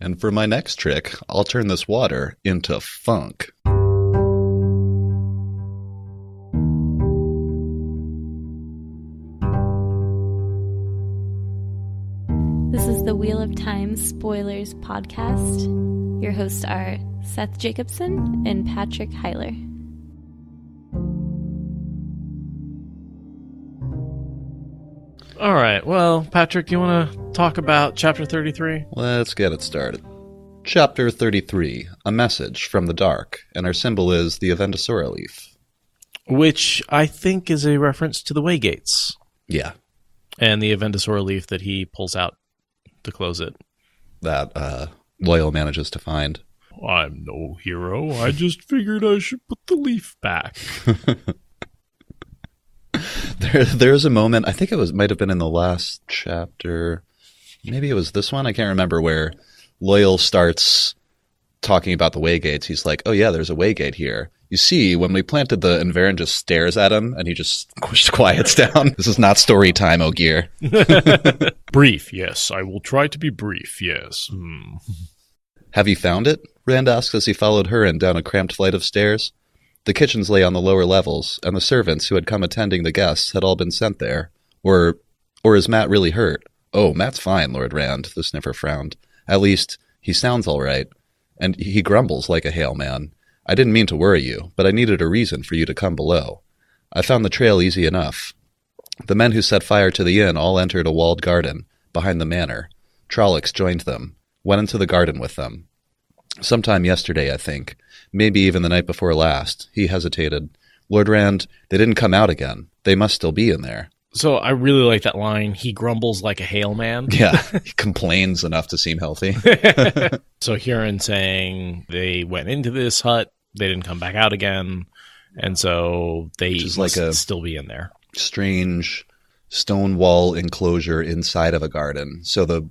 And for my next trick, I'll turn this water into funk. This is the Wheel of Time Spoilers podcast. Your hosts are Seth Jacobson and Patrick Heiler. All right, well, Patrick, you want to talk about Chapter 33? Let's get it started. Chapter 33, A Message from the Dark, and our symbol is the Avendosora leaf. Which I think is a reference to the Waygates. Yeah. And the Avendosora leaf that he pulls out to close it. That Loial manages to find. I'm no hero. I just figured I should put the leaf back. There's a moment, I think might have been in the last chapter, maybe it was this one, I can't remember, where Loial starts talking about the Waygates. He's like, oh yeah, there's a Waygate here. You see, when we planted and Varen just stares at him, and he just quiets down. This is not story time, Ogier. Brief, yes. I will try to be brief, yes. Have you found it? Rand asks as he followed Hurin down a cramped flight of stairs. The kitchens lay on the lower levels, and the servants who had come attending the guests had all been sent there. Or is Matt really hurt? Oh, Matt's fine, Lord Rand, the sniffer frowned. At least, he sounds all right. And he grumbles like a hale man. I didn't mean to worry you, but I needed a reason for you to come below. I found the trail easy enough. The men who set fire to the inn all entered a walled garden, behind the manor. Trollocs joined them, went into the garden with them. Sometime yesterday, I think. Maybe even the night before last. He hesitated. Lord Rand, they didn't come out again. They must still be in there. So I really like that line, he grumbles like a hale man. Yeah, he complains enough to seem healthy. So Hurin saying they went into this hut, they didn't come back out again, and so they must still be in there. Strange stone wall enclosure inside of a garden. So the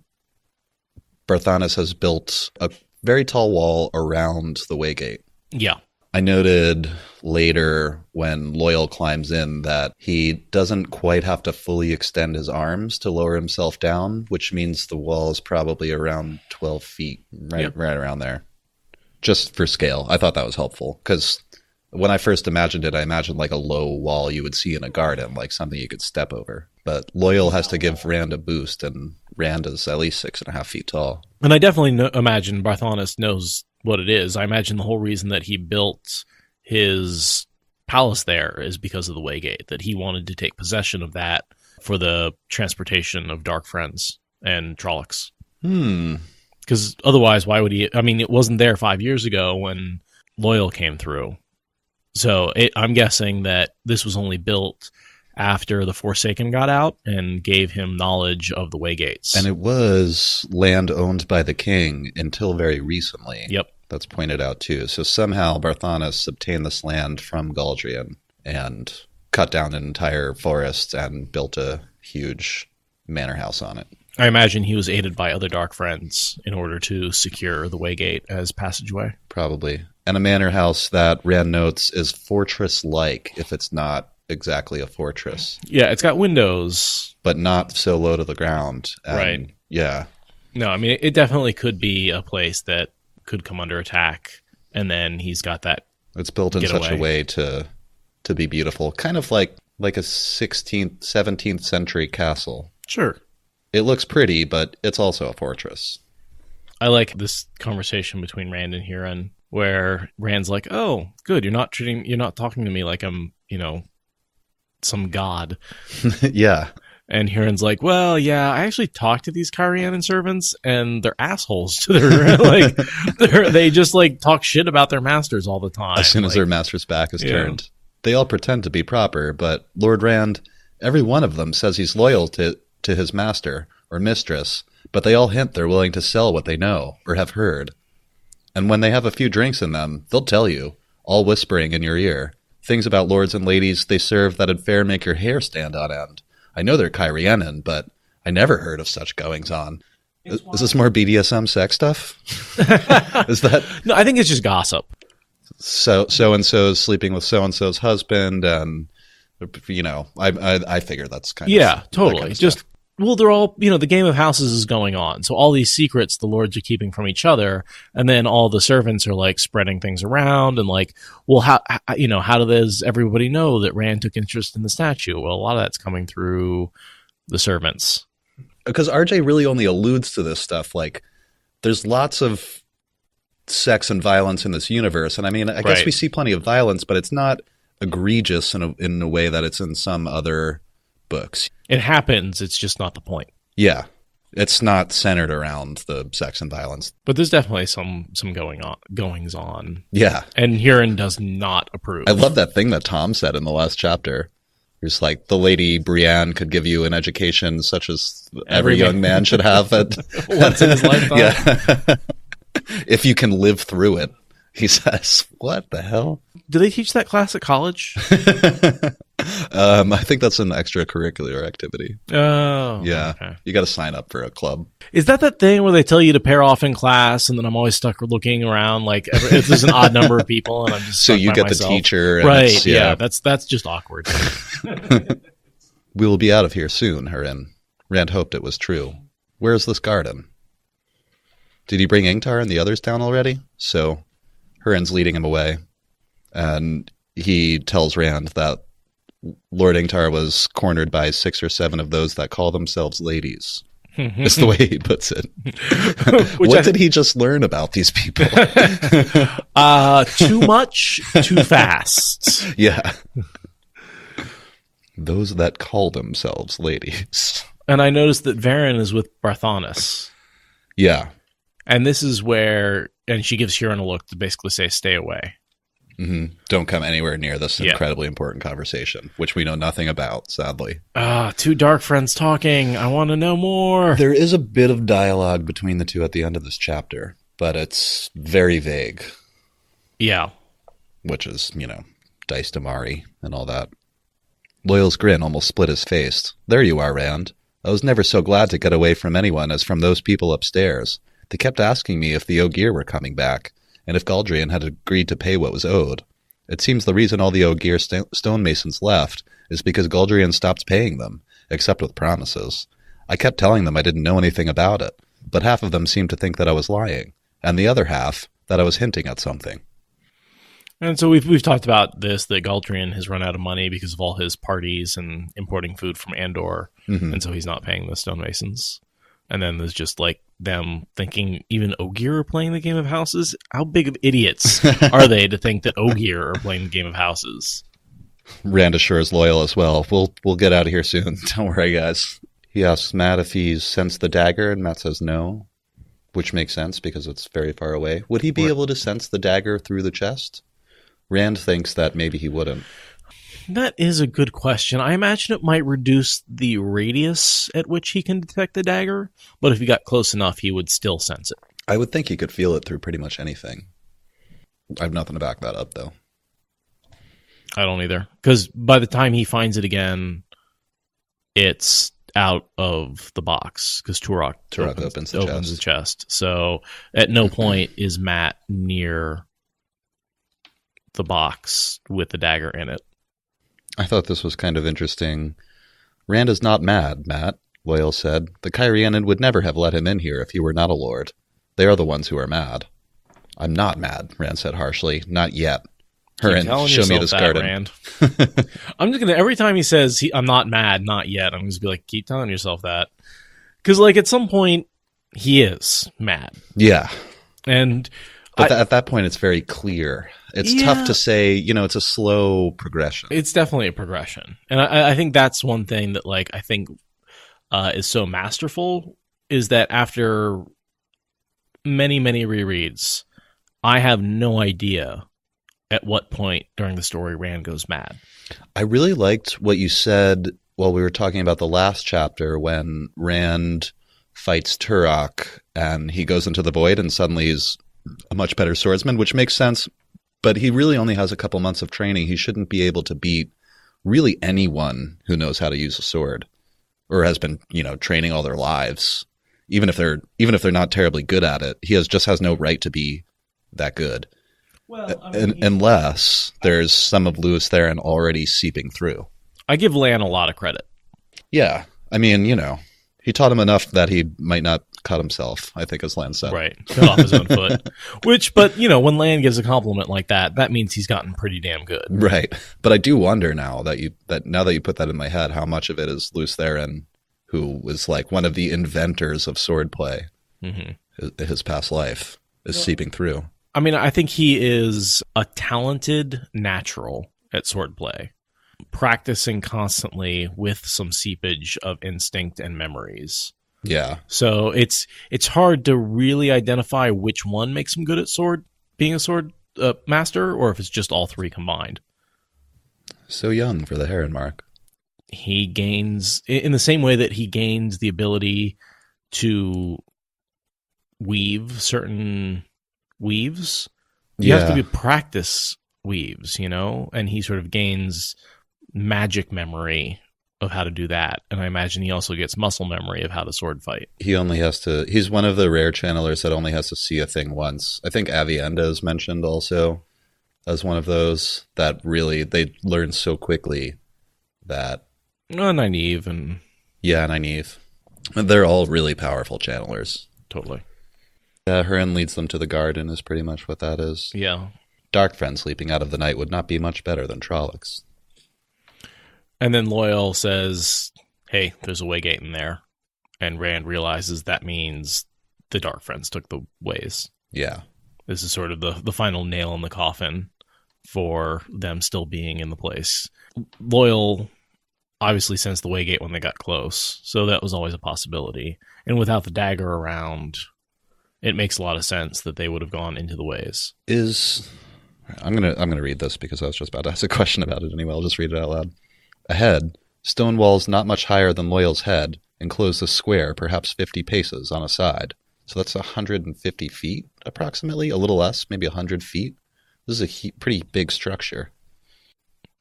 Barthanes has built a very tall wall around the Waygate. Yeah. I noted later when Loial climbs in that he doesn't quite have to fully extend his arms to lower himself down, which means the wall is probably around 12 feet, right around there. Just for scale. I thought that was helpful because when I first imagined it, I imagined like a low wall you would see in a garden, like something you could step over. But Loial has to give Rand a boost, and Rand is at least 6.5 feet tall. And I definitely imagine Barthanes knows what it is. I imagine the whole reason that he built his palace there is because of the Waygate, that he wanted to take possession of that for the transportation of Dark Friends and Trollocs. Because otherwise, why would he? I mean, it wasn't there 5 years ago when Loial came through. So I'm guessing that this was only built after the Forsaken got out and gave him knowledge of the Waygates. And it was land owned by the king until very recently. Yep. That's pointed out too. So somehow Barthanes obtained this land from Galdrian and cut down an entire forest and built a huge manor house on it. I imagine he was aided by other Dark Friends in order to secure the Waygate as passageway. Probably. And a manor house that Rand notes is fortress-like if it's not exactly a fortress. Yeah, it's got windows. But not so low to the ground. Right. Yeah. No, I mean, it definitely could be a place that could come under attack, and then he's got that. It's built in such a way to be beautiful. Kind of like a 16th, 17th century castle. Sure. It looks pretty, but it's also a fortress. I like this conversation between Rand and Hurin, where Rand's like, "Oh, good, you're not talking to me like I'm, some god." Yeah. And Hurin's like, "Well, yeah, I actually talked to these Kyrianan servants, and they're assholes to their they just like talk shit about their masters all the time. As soon as their master's back is turned, they all pretend to be proper. But Lord Rand, every one of them says he's loyal to his master or mistress, but they all hint they're willing to sell what they know or have heard. And when they have a few drinks in them, they'll tell you, all whispering in your ear, things about lords and ladies they serve that'd fair make your hair stand on end. I know they're Kyrianan, but I never heard of such goings-on. Is this more BDSM sex stuff? Is that... No, I think it's just gossip. So-and-so's sleeping with so-and-so's husband, and, I figure that's kind of... Yeah, totally. Kind of just Well, they're all, the game of houses is going on. So all these secrets the lords are keeping from each other. And then all the servants are like spreading things around and like, well, how does everybody know that Rand took interest in the statue? Well, a lot of that's coming through the servants. Because RJ really only alludes to this stuff. Like, there's lots of sex and violence in this universe. And I mean, I guess we see plenty of violence, but it's not egregious in a way that it's in some other books. It happens. It's just not the point. Yeah. It's not centered around the sex and violence. But there's definitely some goings on. Yeah. And Hurin does not approve. I love that thing that Tom said in the last chapter. It's like, the Lady Brienne could give you an education such as every young man should have once in his lifetime. Yeah. If you can live through it. He says, what the hell? Do they teach that class at college? I think that's an extracurricular activity. Oh. Yeah. Okay. You got to sign up for a club. Is that thing where they tell you to pair off in class and then I'm always stuck looking around like if there's an odd number of people and I'm just so stuck you by get myself. The teacher. Right. Yeah. That's just awkward. We will be out of here soon, Hurin. Rand hoped it was true. Where's this garden? Did he bring Ingtar and the others down already? So Hurin's leading him away, and he tells Rand that Lord Ingtar was cornered by 6 or 7 of those that call themselves ladies. Is the way he puts it. What did he just learn about these people? Too much, too fast. Yeah. Those that call themselves ladies. And I noticed that Varen is with Barthanes. Yeah. And this is where, and she gives Hurin a look to basically say, stay away. Mm-hmm. Don't come anywhere near this incredibly important conversation, which we know nothing about, sadly. Two dark friends talking. I want to know more. There is a bit of dialogue between the two at the end of this chapter, but it's very vague. Yeah. Which is, dice Damari and all that. Loial's grin almost split his face. There you are, Rand. I was never so glad to get away from anyone as from those people upstairs. They kept asking me if the Ogier were coming back, and if Galdrian had agreed to pay what was owed. It seems the reason all the Ogier stonemasons left is because Galdrian stopped paying them, except with promises. I kept telling them I didn't know anything about it, but half of them seemed to think that I was lying, and the other half that I was hinting at something. And so we've talked about this, that Galdrian has run out of money because of all his parties and importing food from Andor, and so he's not paying the stonemasons. And then there's just like them thinking even Ogier are playing the game of houses. How big of idiots are they to think that Ogier are playing the game of houses? Rand assures Loial as well. We'll get out of here soon. Don't worry, guys. He asks Matt if he's sensed the dagger, and Matt says no, which makes sense because it's very far away. Would he be able to sense the dagger through the chest? Rand thinks that maybe he wouldn't. That is a good question. I imagine it might reduce the radius at which he can detect the dagger, but if he got close enough, he would still sense it. I would think he could feel it through pretty much anything. I have nothing to back that up, though. I don't either. Because by the time he finds it again, it's out of the box, because Turok opens the chest. So at no point is Matt near the box with the dagger in it. I thought this was kind of interesting. Rand is not mad, Matt, Loial said. The Kyrianan would never have let him in here if he were not a lord. They are the ones who are mad. I'm not mad, Rand said harshly. Not yet. Hurin, show me this garden. Rand. I'm just going to, every time he says, I'm not mad, not yet, I'm just going to be like, keep telling yourself that. Because, like, at some point, he is mad. Yeah. And But at that point, it's very clear. It's tough to say, it's a slow progression. It's definitely a progression. And I think that's one thing that, like, I think is so masterful, is that after many, many rereads, I have no idea at what point during the story Rand goes mad. I really liked what you said while we were talking about the last chapter when Rand fights Turok and he goes into the void and suddenly he's a much better swordsman, which makes sense. But he really only has a couple months of training. He shouldn't be able to beat really anyone who knows how to use a sword or has been, training all their lives. Even if they're not terribly good at it, he just has no right to be that good. Well, unless there's some of Lewis Theron already seeping through. I give Lan a lot of credit. Yeah. I mean, He taught him enough that he might not cut himself, I think, as Lan said. Right. Cut off his own foot. But, when Lan gives a compliment like that, that means he's gotten pretty damn good. Right. But I do wonder now that you put that in my head, how much of it is Lews Therin, who was like one of the inventors of swordplay. His past life is seeping through. I mean, I think he is a talented natural at swordplay, practicing constantly with some seepage of instinct and memories. Yeah. So it's hard to really identify which one makes him good at being a sword master, or if it's just all three combined. So young for the Heron mark. He gains, in the same way that he gains the ability to weave certain weaves, you have to be practice weaves, and he sort of gains magic memory of how to do that. And I imagine he also gets muscle memory of how to sword fight. He's one of the rare channelers that only has to see a thing once. I think Avienda is mentioned also as one of those that really, they learn so quickly that... Nynaeve and... Yeah, Nynaeve. They're all really powerful channelers. Totally. Yeah, Hurin leads them to the garden is pretty much what that is. Yeah. Dark Friend sleeping out of the night would not be much better than Trollocs. And then Loial says, hey, there's a Waygate in there. And Rand realizes that means the Dark Friends took the ways. Yeah. This is sort of the final nail in the coffin for them still being in the place. Loial obviously sensed the Waygate when they got close, so that was always a possibility. And without the dagger around, it makes a lot of sense that they would have gone into the ways. I'm gonna read this because I was just about to ask a question about it anyway. I'll just read it out loud. Ahead, stone walls not much higher than Loial's head enclose a square, perhaps 50 paces on a side. So that's 150 feet, approximately, a little less, maybe 100 feet. This is a pretty big structure.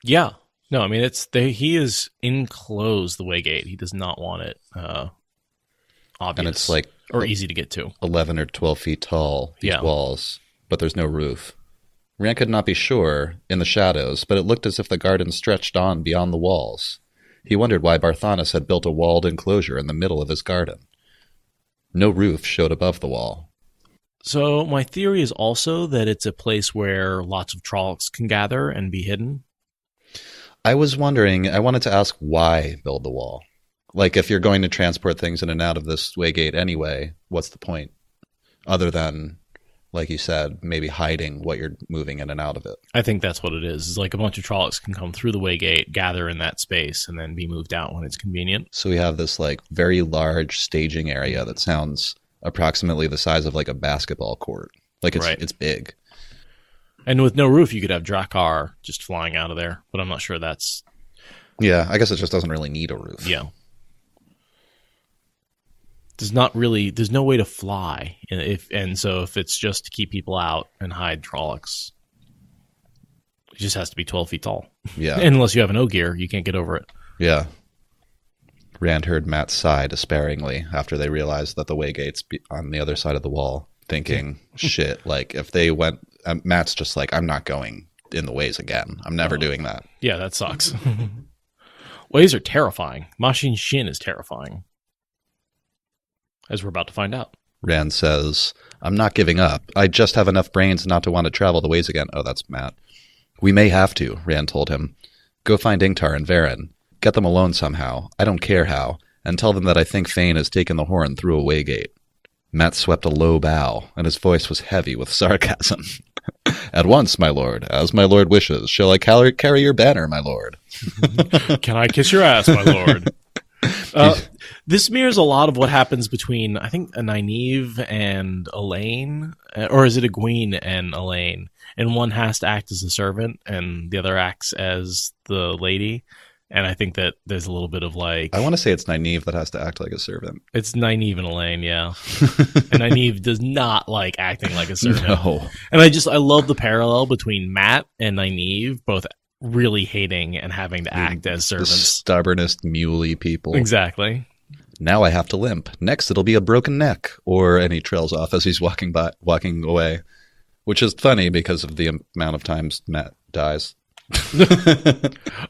Yeah. No, I mean, he is enclosed the Waygate. He does not want it obvious. And it's like... Or easy to get to. 11 or 12 feet tall, these walls, but there's no roof. Rand could not be sure in the shadows, but it looked as if the garden stretched on beyond the walls. He wondered why Barthanes had built a walled enclosure in the middle of his garden. No roof showed above the wall. So my theory is also that it's a place where lots of Trollocs can gather and be hidden. I was wondering, I wanted to ask why build the wall? Like, if you're going to transport things in and out of this Waygate anyway, what's the point? Other than, like you said, maybe hiding what you're moving in and out of it. I think that's what it is. It's like a bunch of Trollocs can come through the Waygate, gather in that space, and then be moved out when it's convenient. So we have this, like, very large staging area that sounds approximately the size of, like, a basketball court. Like, it's big. And with no roof, you could have Drakkar just flying out of there, but I'm not sure that's... Yeah, I guess it just doesn't really need a roof. Yeah. There's no way to fly. So if it's just to keep people out and hide Trollocs, it just has to be 12 feet tall. Yeah. Unless you have an Ogier, you can't get over it. Yeah. Rand heard Matt sigh despairingly after they realized that the Waygate's on the other side of the wall, thinking, shit, like, if they went... Matt's just like, I'm not going in the ways again. I'm never doing that. Yeah, that sucks. Ways are terrifying. Machin Shin is terrifying. As we're about to find out. Rand says, I'm not giving up. I just have enough brains not to want to travel the ways again. Oh, that's Matt. We may have to, Rand told him. Go find Ingtar and Varen. Get them alone somehow. I don't care how. And tell them that I think Fain has taken the horn through a Waygate. Matt swept a low bow, and his voice was heavy with sarcasm. At once, my lord, as my lord wishes. Shall I carry your banner, my lord? Can I kiss your ass, my lord? This mirrors a lot of what happens between, I think, a Nynaeve and Elaine, or is it Egwene and Elaine? And one has to act as a servant, and the other acts as the lady. And I think that there's a little bit of like... I want to say it's Nynaeve that has to act like a servant. It's Nynaeve and Elaine, yeah. And Nynaeve does not like acting like a servant. No. And I love the parallel between Matt and Nynaeve, both really hating and having to act as servants. The stubbornest, muley people. Exactly. Now I have to limp. Next it'll be a broken neck. And he trails off as he's walking away. Which is funny because of the amount of times Matt dies.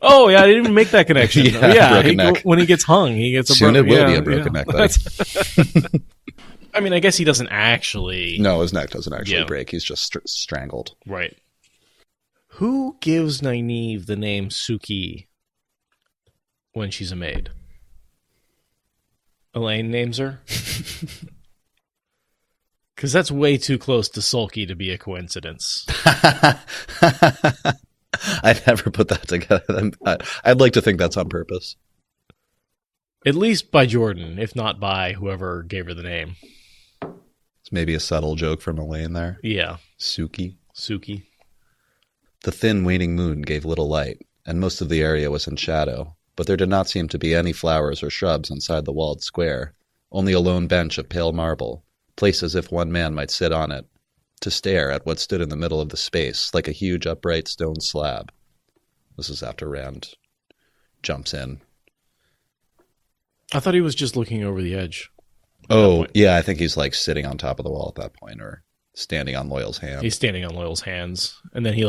Oh, yeah, I didn't even make that connection. Broken neck. When he gets hung, he gets a Soon broken it will be a broken neck, buddy. I mean, I guess he doesn't actually... No, his neck doesn't actually break. He's just strangled. Right. Who gives Nynaeve the name Suki when she's a maid? Elaine names her? Because that's way too close to Sulky to be a coincidence. I'd never put that together. I'd like to think that's on purpose. At least by Jordan, if not by whoever gave her the name. It's maybe a subtle joke from Elaine there. Yeah. Suki. The thin waning moon gave little light, and most of the area was in shadow, but there did not seem to be any flowers or shrubs inside the walled square, only a lone bench of pale marble, placed as if one man might sit on it, to stare at what stood in the middle of the space, like a huge upright stone slab. This is after Rand jumps in. I thought he was just looking over the edge. Oh, yeah, I think he's like sitting on top of the wall at that point, or standing on Loial's hand. He's standing on Loial's hands, and then he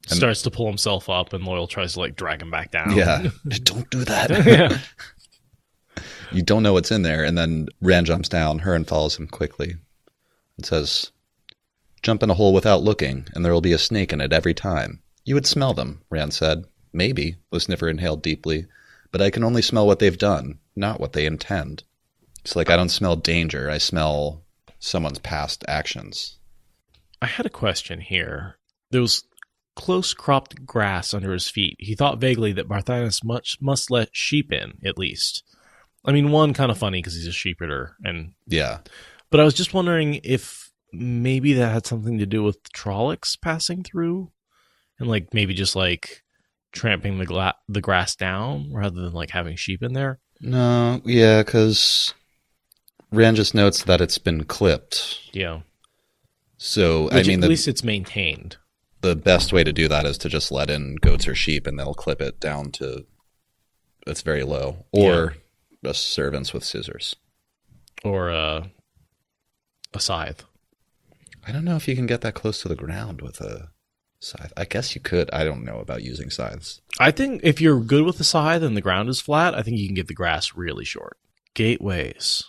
starts to pull himself up, and Loial tries to drag him back down. Yeah, don't do that. Yeah. You don't know what's in there, and then Rand jumps down. Hurin follows him quickly and says, "Jump in a hole without looking, and there will be a snake in it every time. You would smell them," Rand said. "Maybe," the sniffer inhaled deeply, "but I can only smell what they've done, not what they intend. It's like I don't smell danger, I smell someone's past actions." I had a question here. There was close-cropped grass under his feet. He thought vaguely that Barthanes must let sheep in, at least. I mean, one, kind of funny because he's a sheep-eater. Yeah. But I was just wondering if maybe that had something to do with Trollocs passing through and maybe just tramping the grass down rather than having sheep in there. No, yeah, because Rand just notes that it's been clipped. Yeah. So, at least it's maintained. The best way to do that is to just let in goats or sheep and they'll clip it down to it's very low. Or just servants with scissors. Or a scythe. I don't know if you can get that close to the ground with a scythe. I guess you could. I don't know about using scythes. I think if you're good with the scythe and the ground is flat, I think you can get the grass really short. Gateways.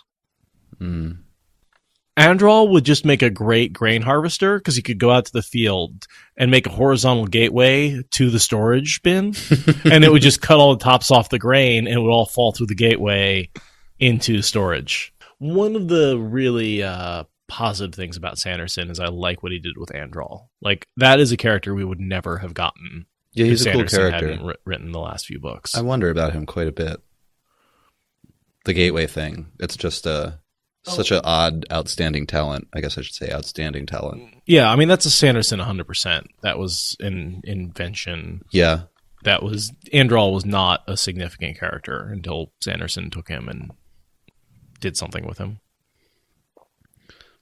Andral would just make a great grain harvester because he could go out to the field and make a horizontal gateway to the storage bin, and it would just cut all the tops off the grain, and it would all fall through the gateway into storage. One of the really positive things about Sanderson is I like what he did with Andral. That is a character we would never have gotten. Yeah, he's a Sanderson cool character. Hadn't written the last few books. I wonder about him quite a bit. The gateway thing. It's just such an odd, outstanding talent. I guess I should say outstanding talent. Yeah, I mean, that's a Sanderson 100%. That was an invention. Yeah. Andral was not a significant character until Sanderson took him and did something with him.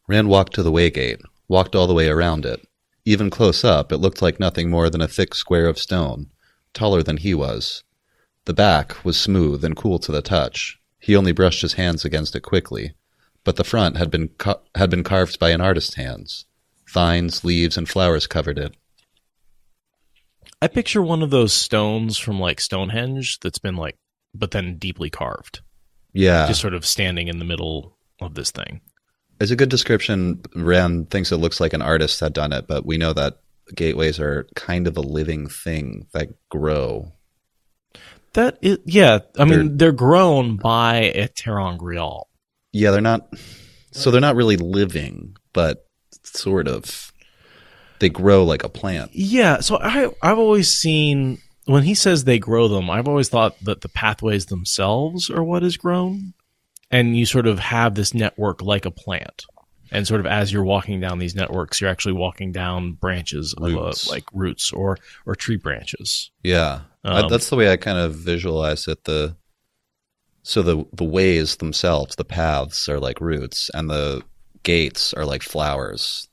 Rand walked to the Waygate, walked all the way around it. Even close up, it looked like nothing more than a thick square of stone, taller than he was. The back was smooth and cool to the touch. He only brushed his hands against it quickly, but the front had been carved by an artist's hands. Vines, leaves, and flowers covered it. I picture one of those stones from Stonehenge that's been but then deeply carved. Yeah. Just sort of standing in the middle of this thing. It's a good description. Rand thinks it looks like an artist had done it, but we know that gateways are kind of a living thing that grow. They're grown by a ter'angreal. Yeah, they're not really living, but sort of. They grow like a plant. Yeah, so I've always seen, when he says they grow them, I've always thought that the pathways themselves are what is grown. And you sort of have this network like a plant. And sort of as you're walking down these networks, you're actually walking down branches of roots or tree branches. Yeah. That's the way I kind of visualize it. So the ways themselves, the paths are like roots, and the gates are like flowers.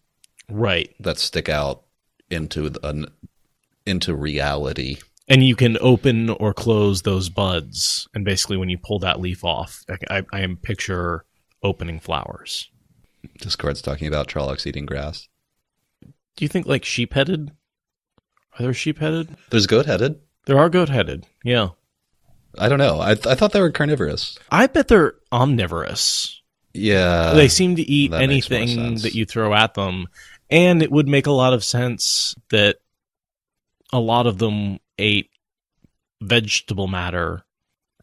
Right. That stick out into reality. And you can open or close those buds. And basically when you pull that leaf off, I picture opening flowers. Discord's talking about Trollocs eating grass. Do you think sheep-headed? Are there sheep-headed? There's goat-headed. There are goat-headed, yeah. I don't know. I thought they were carnivorous. I bet they're omnivorous. Yeah. They seem to eat that makes more anything sense. that you throw at them. And it would make a lot of sense that a lot of them ate vegetable matter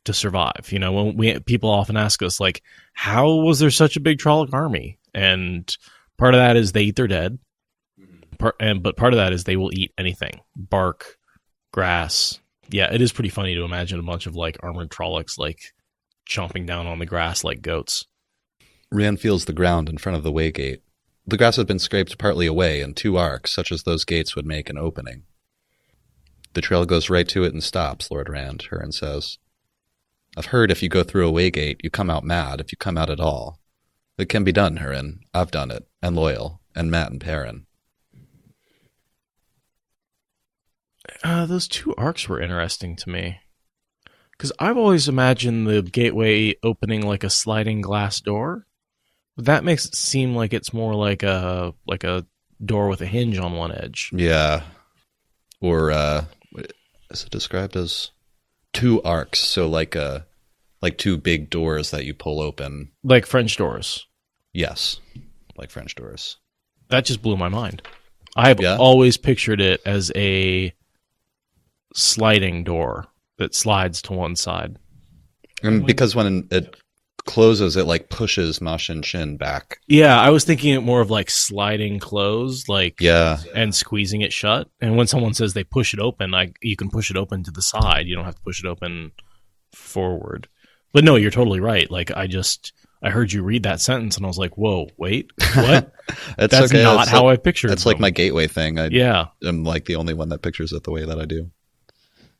to survive. You know, when people often ask us, like, how was there such a big Trolloc army? And part of that is they eat their dead. But part of that is they will eat anything. Bark, grass. Yeah, it is pretty funny to imagine a bunch of, like, armored Trollocs, like, chomping down on the grass like goats. Rand feels the ground in front of the Waygate. The grass had been scraped partly away in 2 arcs, such as those gates would make an opening. The trail goes right to it and stops, Lord Rand, Hurin says. I've heard if you go through a Waygate, you come out mad if you come out at all. It can be done, Hurin. I've done it, and Loial, and Matt and Perrin. Those 2 arcs were interesting to me. Because I've always imagined the gateway opening like a sliding glass door. But that makes it seem like it's more like a door with a hinge on one edge. Yeah. Or, is it described as 2 arcs? So like 2 big doors that you pull open. Like French doors. Yes. Like French doors. That just blew my mind. I've always pictured it as a sliding door that slides to one side. And because when it closes, it like pushes Machin Shin back. Yeah, I was thinking it more of like sliding closed, like and squeezing it shut. And when someone says they push it open, you can push it open to the side. You don't have to push it open forward. But no, you're totally right. Like I heard you read that sentence and I was like, whoa, wait, what? That's okay. Not how I pictured it. That's like my gateway thing. I'm like the only one that pictures it the way that I do.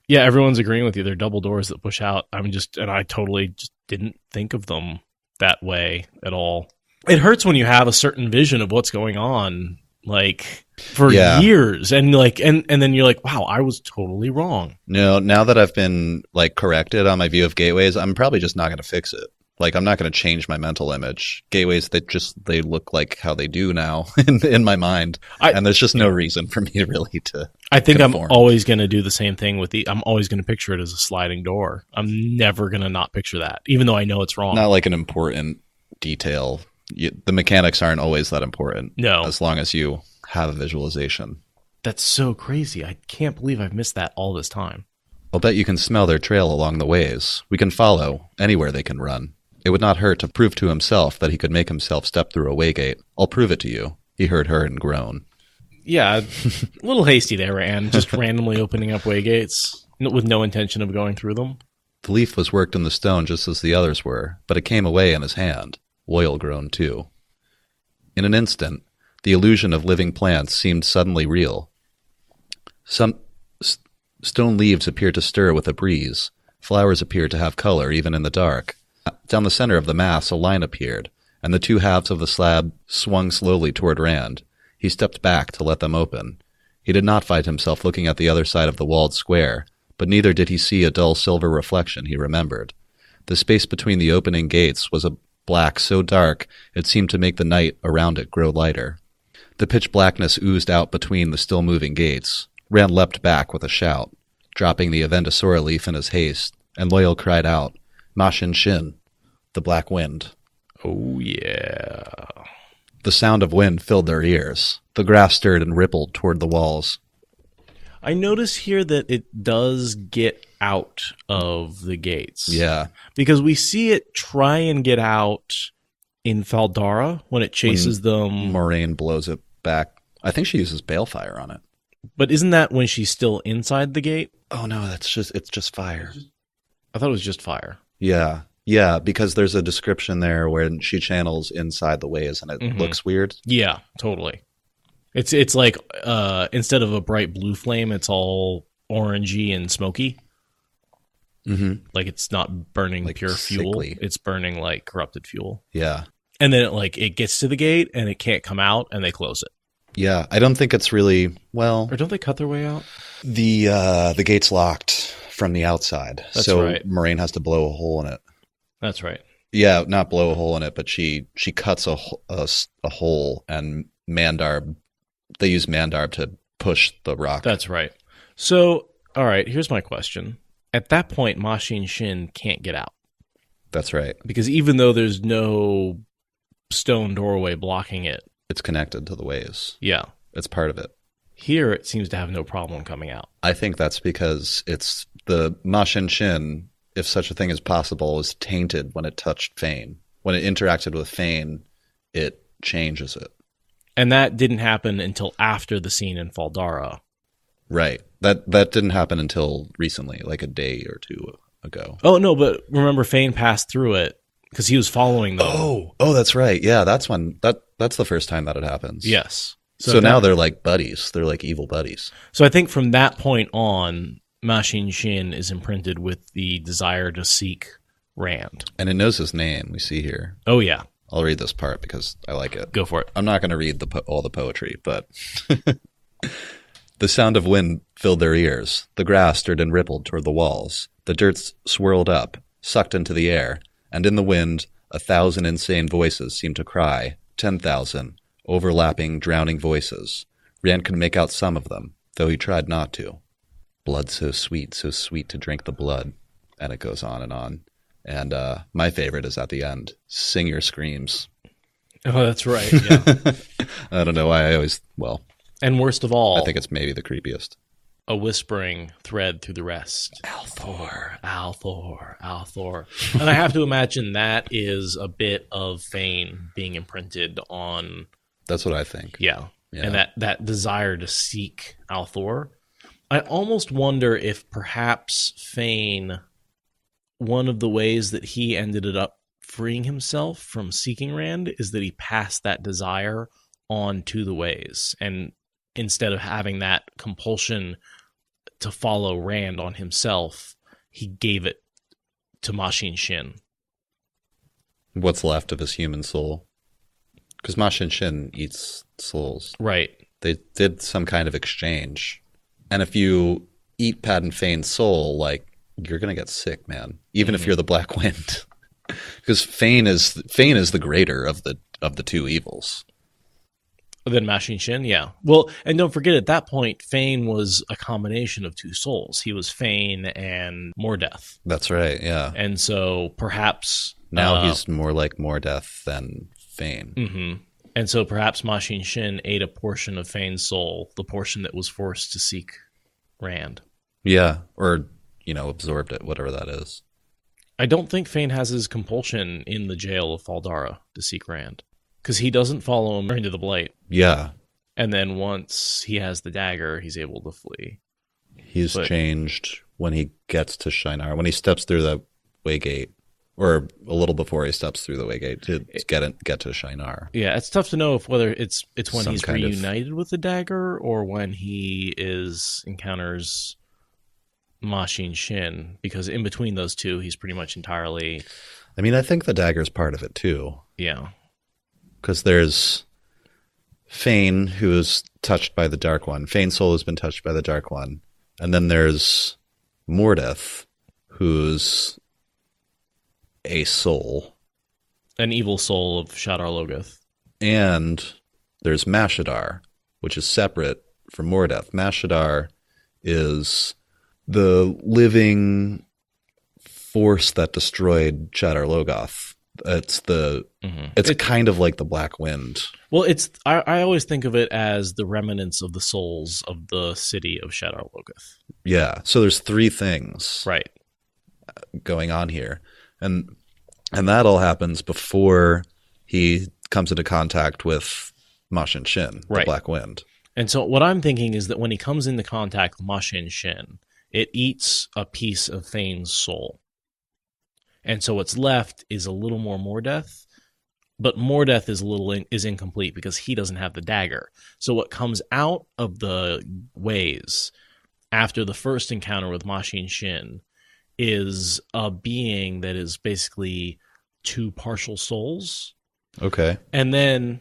Yeah, everyone's agreeing with you. They're double doors that push out. And I totally just didn't think of them that way at all. It hurts when you have a certain vision of what's going on, like for years, and like, and then you're like, wow, I was totally wrong. No, now that I've been like corrected on my view of gateways, I'm probably just not going to fix it. Like, I'm not going to change my mental image. Gateways, they look like how they do now in my mind. And there's just no reason for me really to I think conform. I'm always going to do the same thing with I'm always going to picture it as a sliding door. I'm never going to not picture that, even though I know it's wrong. Not like an important detail. The mechanics aren't always that important. No. As long as you have a visualization. That's so crazy. I can't believe I've missed that all this time. I'll bet you can smell their trail along the ways. We can follow anywhere they can run. It would not hurt to prove to himself that he could make himself step through a Waygate. I'll prove it to you. He heard Hurin groan. Yeah, a little hasty there, Rand. Just randomly opening up Waygates with no intention of going through them. The leaf was worked in the stone just as the others were, but it came away in his hand. Loial groaned too. In an instant, the illusion of living plants seemed suddenly real. Some stone leaves appeared to stir with a breeze. Flowers appeared to have color even in the dark. Down the center of the mass, a line appeared, and the 2 halves of the slab swung slowly toward Rand. He stepped back to let them open. He did not find himself looking at the other side of the walled square, but neither did he see a dull silver reflection he remembered. The space between the opening gates was a black so dark it seemed to make the night around it grow lighter. The pitch blackness oozed out between the still-moving gates. Rand leapt back with a shout, dropping the Avendasora leaf in his haste, and Loial cried out, Machin Shin, the black wind. Oh, yeah. The sound of wind filled their ears. The grass stirred and rippled toward the walls. I notice here that it does get out of the gates. Yeah. Because we see it try and get out in Faldara when it chases them. Moraine blows it back. I think she uses balefire on it. But isn't that when she's still inside the gate? Oh, no, it's just fire. I thought it was just fire. Yeah, because there's a description there where she channels inside the ways and it looks weird. Yeah, totally. It's like instead of a bright blue flame, it's all orangey and smoky. Mm-hmm. Like it's not burning like pure fuel. Sickly. It's burning like corrupted fuel. Yeah. And then it gets to the gate and it can't come out and they close it. Yeah, I don't think it's really, well... Or don't they cut their way out? The gate's locked from the outside. That's so right. Moraine has to blow a hole in it. That's right. Yeah, not blow a hole in it, but she cuts a hole, and Mandarb, they use Mandarb to push the rock. That's right. So, all right, here's my question. At that point, Machin Shin can't get out. That's right. Because even though there's no stone doorway blocking it. It's connected to the ways. Yeah. It's part of it. Here, it seems to have no problem coming out. I think that's because it's the Machin Shin, if such a thing is possible, is tainted when it touched Fain. When it interacted with Fain, it changes it. And that didn't happen until after the scene in Faldara. Right. That didn't happen until recently, like a day or two ago. Oh, no, but remember Fain passed through it because he was following them. Oh, that's right. Yeah, that's the first time that it happens. Yes. So now they're like buddies. They're like evil buddies. So I think from that point on, Machin Shin is imprinted with the desire to seek Rand. And it knows his name, we see here. Oh, yeah. I'll read this part because I like it. Go for it. I'm not going to read all the poetry, but... The sound of wind filled their ears. The grass stirred and rippled toward the walls. The dirt swirled up, sucked into the air, and in the wind 1,000 insane voices seemed to cry, 10,000, overlapping, drowning voices. Rand could make out some of them, though he tried not to. Blood so sweet to drink the blood. And it goes on and on. And my favorite is at the end. Sing your screams. Oh, that's right, yeah. I don't know why And worst of all, I think it's maybe the creepiest. A whispering thread through the rest. Althor. Althor. And I have to imagine that is a bit of Fain being imprinted on... That's what I think. Yeah. And that desire to seek Althor. I almost wonder if perhaps Fain, one of the ways that he ended up freeing himself from seeking Rand is that he passed that desire on to the ways. And instead of having that compulsion to follow Rand on himself, he gave it to Machin Shin. What's left of his human soul? Because Machin Shin eats souls. Right. They did some kind of exchange. And if you eat Padan Fain's soul, like, you're going to get sick, man. Even if you're the Black Wind. Because Fain is the greater of the two evils. Then Machin Shin, yeah. Well, and don't forget, at that point, Fain was a combination of two souls. He was Fain and Mordeth. That's right, yeah. And so perhaps... Now he's more like Mordeth than Fain. Mm-hmm. And so perhaps Machin Shin ate a portion of Fain's soul, the portion that was forced to seek Rand. Yeah, or, absorbed it, whatever that is. I don't think Fain has his compulsion in the jail of Faldara to seek Rand. Because he doesn't follow him into the Blight. Yeah. And then once he has the dagger, he's able to flee. He's changed when he gets to Shinar, when he steps through the Waygate, or a little before he steps through the Waygate to get to Shinar. Yeah, it's tough to know whether it's when he's reunited with the dagger or when he encounters Machin Shin, because in between those two, he's pretty much entirely... I mean, I think the dagger's part of it, too. Yeah. Because there's Fain, who is touched by the Dark One. Fain's soul has been touched by the Dark One. And then there's Mordeth, who's a soul. An evil soul of Shadar Logoth. And there's Mashadar, which is separate from Mordeth. Mashadar is the living force that destroyed Shadar Logoth. It's kind of like the Black Wind. Well, I always think of it as the remnants of the souls of the city of Shadar Logoth. Yeah. So there's three things going on here. And that all happens before he comes into contact with Machin Shin, the Black Wind. And so what I'm thinking is that when he comes into contact with Machin Shin, it eats a piece of Fain's soul. And so what's left is a little more Mordeth, but Mordeth is incomplete because he doesn't have the dagger. So what comes out of the ways after the first encounter with Machin Shin is a being that is basically two partial souls. Okay. And then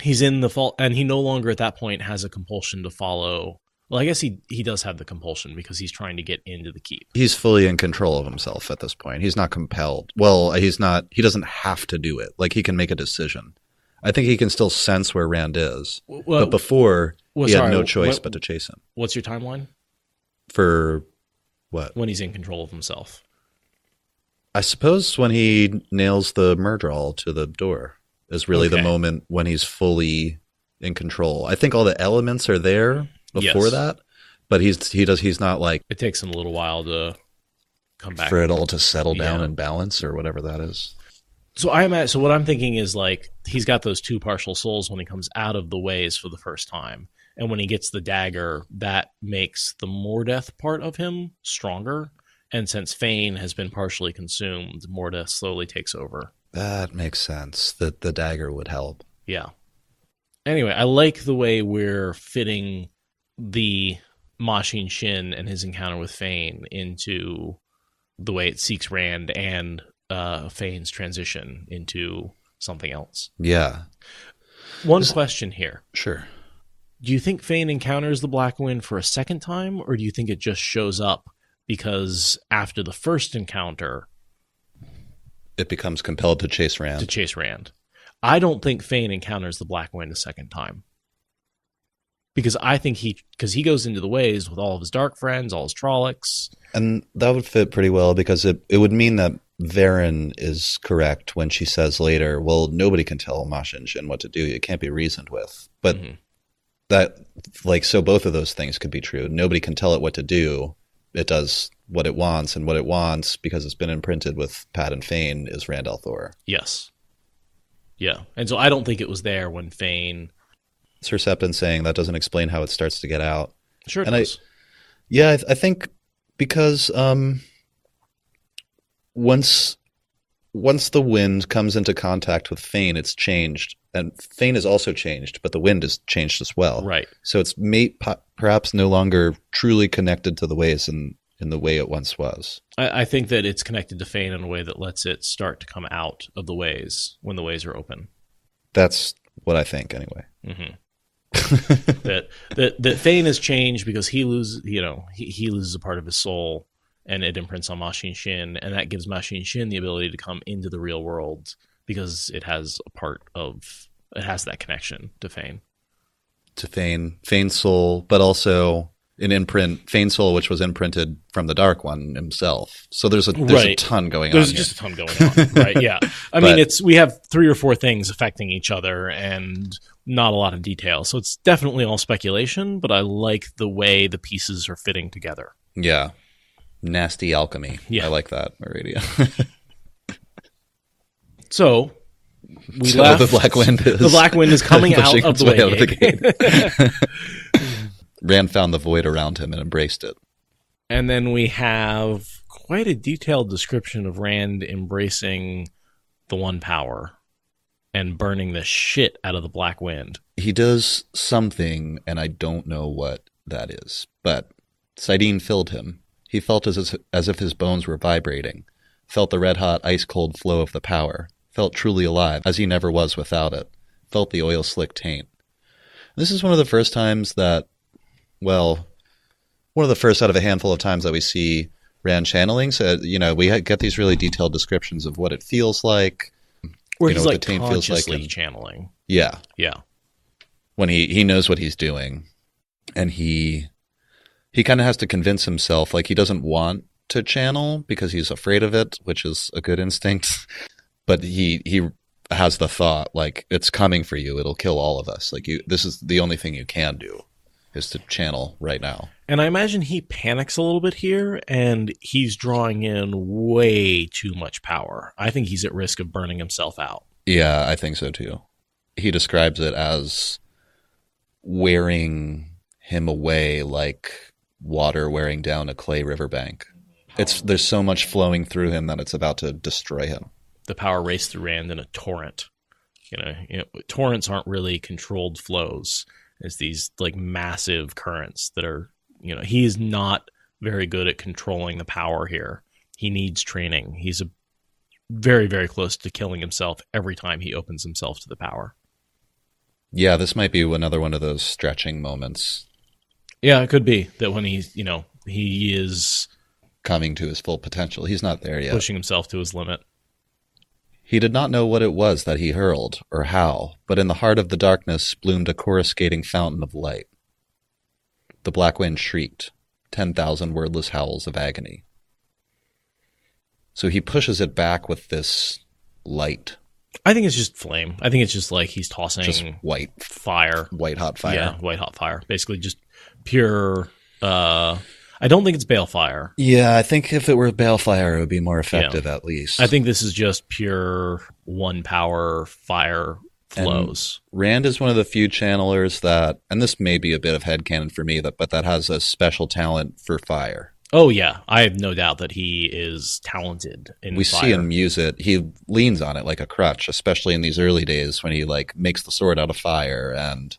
he's in the fault, and he no longer at that point has a compulsion to follow. Well, I guess he does have the compulsion because he's trying to get into the keep. He's fully in control of himself at this point. He's not compelled. Well, he doesn't have to do it. Like, he can make a decision. I think he can still sense where Rand is. But before, Well, he had sorry, no choice but to chase him. What's your timeline? For what? When he's in control of himself. I suppose when he nails the murderall to the door is really the moment when he's fully in control. I think all the elements are there before that, but he's not like... It takes him a little while to come back. For it all to settle down and balance or whatever that is. So what I'm thinking is like he's got those two partial souls when he comes out of the ways for the first time. And when he gets the dagger, that makes the Mordeth part of him stronger. And since Fain has been partially consumed, Mordeth slowly takes over. That makes sense. That the dagger would help. Yeah. Anyway, I like the way we're fitting the Machin Shin and his encounter with Fain into the way it seeks Rand and Fain's transition into something else. Yeah. One question here. Sure. Do you think Fain encounters the Black Wind for a second time, or do you think it just shows up because after the first encounter... It becomes compelled to chase Rand? I don't think Fain encounters the Black Wind a second time. Because I think he goes into the ways with all of his dark friends, all his Trollocs. And that would fit pretty well because it would mean that Varen is correct when she says later, well, nobody can tell Machin Shin what to do. It can't be reasoned with. But so both of those things could be true. Nobody can tell it what to do. It does what it wants, and what it wants, because it's been imprinted with Padan Fain, is Rand al'Thor. Yes. Yeah. And so I don't think it was there when Fain... Sir Septon saying that doesn't explain how it starts to get out. Sure it does. I think because once the wind comes into contact with Fain, it's changed. And Fain is also changed, but the wind is changed as well. Right. So it's perhaps no longer truly connected to the ways in the way it once was. I think that it's connected to Fain in a way that lets it start to come out of the ways when the ways are open. That's what I think, anyway. Mm-hmm. that Fain has changed because he loses a part of his soul, and it imprints on Machin Shin, and that gives Machin Shin the ability to come into the real world because it has that connection to Fain. To Fain's soul, but also an imprint, Fain's soul, which was imprinted from the Dark One himself. So there's a ton going on. There's just a ton going on, right? Yeah. I mean, we have 3 or 4 things affecting each other, and not a lot of detail. So it's definitely all speculation, but I like the way the pieces are fitting together. Yeah. Nasty alchemy. Yeah. I like that, Meridia. So left. The Black Wind is coming out of the Waygate. Rand found the void around him and embraced it. And then we have quite a detailed description of Rand embracing the One Power and burning the shit out of the Black Wind. He does something, and I don't know what that is. But Saidin filled him. He felt as if his bones were vibrating, felt the red-hot, ice-cold flow of the power, felt truly alive, as he never was without it, felt the oil-slick taint. This is one of the first times that, one of the first out of a handful of times that we see Rand channeling. So, we get these really detailed descriptions of what it feels like. Where he's like consciously channeling. Yeah. Yeah. When he knows what he's doing. And he kind of has to convince himself, like, he doesn't want to channel because he's afraid of it, which is a good instinct. But he has the thought, like, it's coming for you. It'll kill all of us. Like, this is the only thing you can do, is to channel right now. And I imagine he panics a little bit here, and he's drawing in way too much power. I think he's at risk of burning himself out. Yeah, I think so too. He describes it as wearing him away like water wearing down a clay riverbank. There's so much flowing through him that it's about to destroy him. The power raced through Rand in a torrent. Torrents aren't really controlled flows. It's these like massive currents that are, he is not very good at controlling the power here. He needs training. He's very, very close to killing himself every time he opens himself to the power. Yeah, this might be another one of those stretching moments. Yeah, it could be that when he is coming to his full potential. He's not there yet. Pushing himself to his limit. He did not know what it was that he hurled, or how, but in the heart of the darkness bloomed a coruscating fountain of light. The black wind shrieked, 10,000 wordless howls of agony. So he pushes it back with this light. I think it's just flame. I think it's just like he's tossing Just white fire. White hot fire. Yeah, white hot fire. Basically just pure... I don't think it's balefire. Yeah, I think if it were balefire, it would be more effective at least. I think this is just pure one power fire flows. And Rand is one of the few channelers that, and this may be a bit of headcanon for me, but that has a special talent for fire. Oh, yeah. I have no doubt that he is talented in We fire. see him use it. He leans on it like a crutch, especially in these early days when he like makes the sword out of fire. And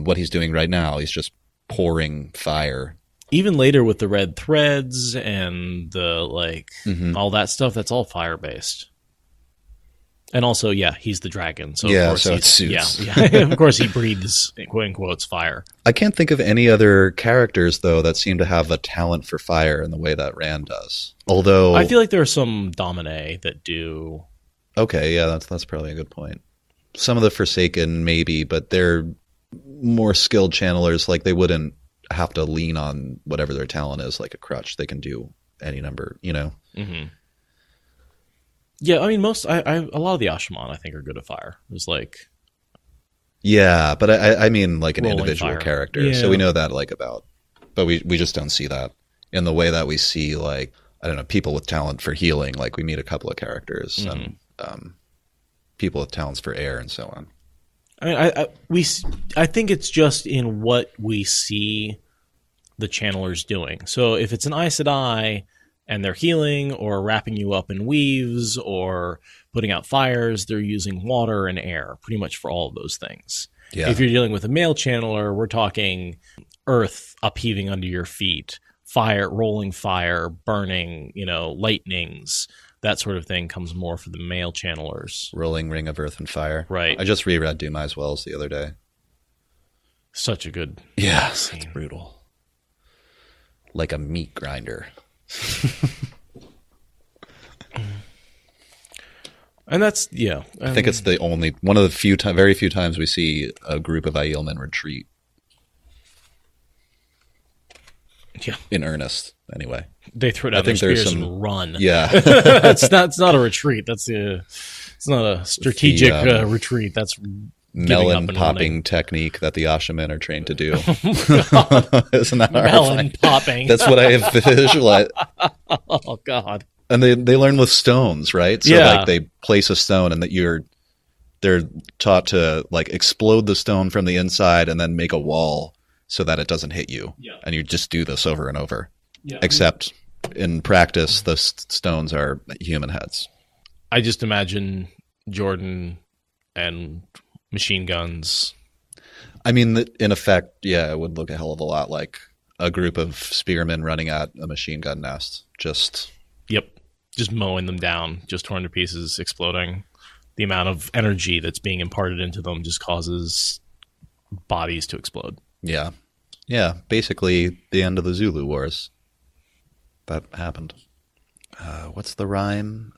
what he's doing right now, he's just pouring fire. Even later with the red threads and the all that stuff, that's all fire based. And also, yeah, he's the dragon. So yeah, of course so it suits. Yeah. Of course he breathes, quote unquote, fire. I can't think of any other characters, though, that seem to have a talent for fire in the way that Rand does. Although I feel like there are some Dominae that do. Okay, yeah, that's probably a good point. Some of the Forsaken, maybe, but they're more skilled channelers. Like, they wouldn't have to lean on whatever their talent is like a crutch. They can do any number, you know? Mm-hmm. Yeah, I mean, a lot of the Ashaman, I think, are good at fire. There's like... Yeah, but I mean like an individual fire. character. Yeah. So we know that like about... But we just don't see that in the way that we see like, I don't know, people with talent for healing. Like we meet a couple of characters and people with talents for air and so on. I mean, I think it's just in what we see the channelers doing. So if it's an Aes Sedai and they're healing or wrapping you up in weaves or putting out fires, they're using water and air pretty much for all of those things. Yeah. If you're dealing with a male channeler, we're talking earth upheaving under your feet, fire, rolling fire, burning, lightnings. That sort of thing comes more for the male channelers. Rolling Ring of Earth and Fire. Right. I just reread Do My As Wells the other day. Such a good It's scene. brutal. Like a meat grinder. And that's, yeah. I think it's the only, one of the very few times we see a group of Aielmen retreat. Yeah. In earnest, anyway. They throw down their spears and run. Yeah. It's not a retreat. It's not a strategic retreat. That's melon popping technique that the Ashamen are trained to do. Isn't that melon popping? That's what I have visualized. Oh God! And they learn with stones, right? So like they place a stone, and they're taught to like explode the stone from the inside, and then make a wall so that it doesn't hit you. Yeah. And you just do this over and over. Yeah. Except in practice, the stones are human heads. I just imagine Jordan and machine guns. I mean, in effect, yeah, it would look a hell of a lot like a group of spearmen running at a machine gun nest. Just mowing them down, just torn to pieces, exploding. The amount of energy that's being imparted into them just causes bodies to explode. Yeah. Basically, the end of the Zulu Wars. That happened. What's the rhyme?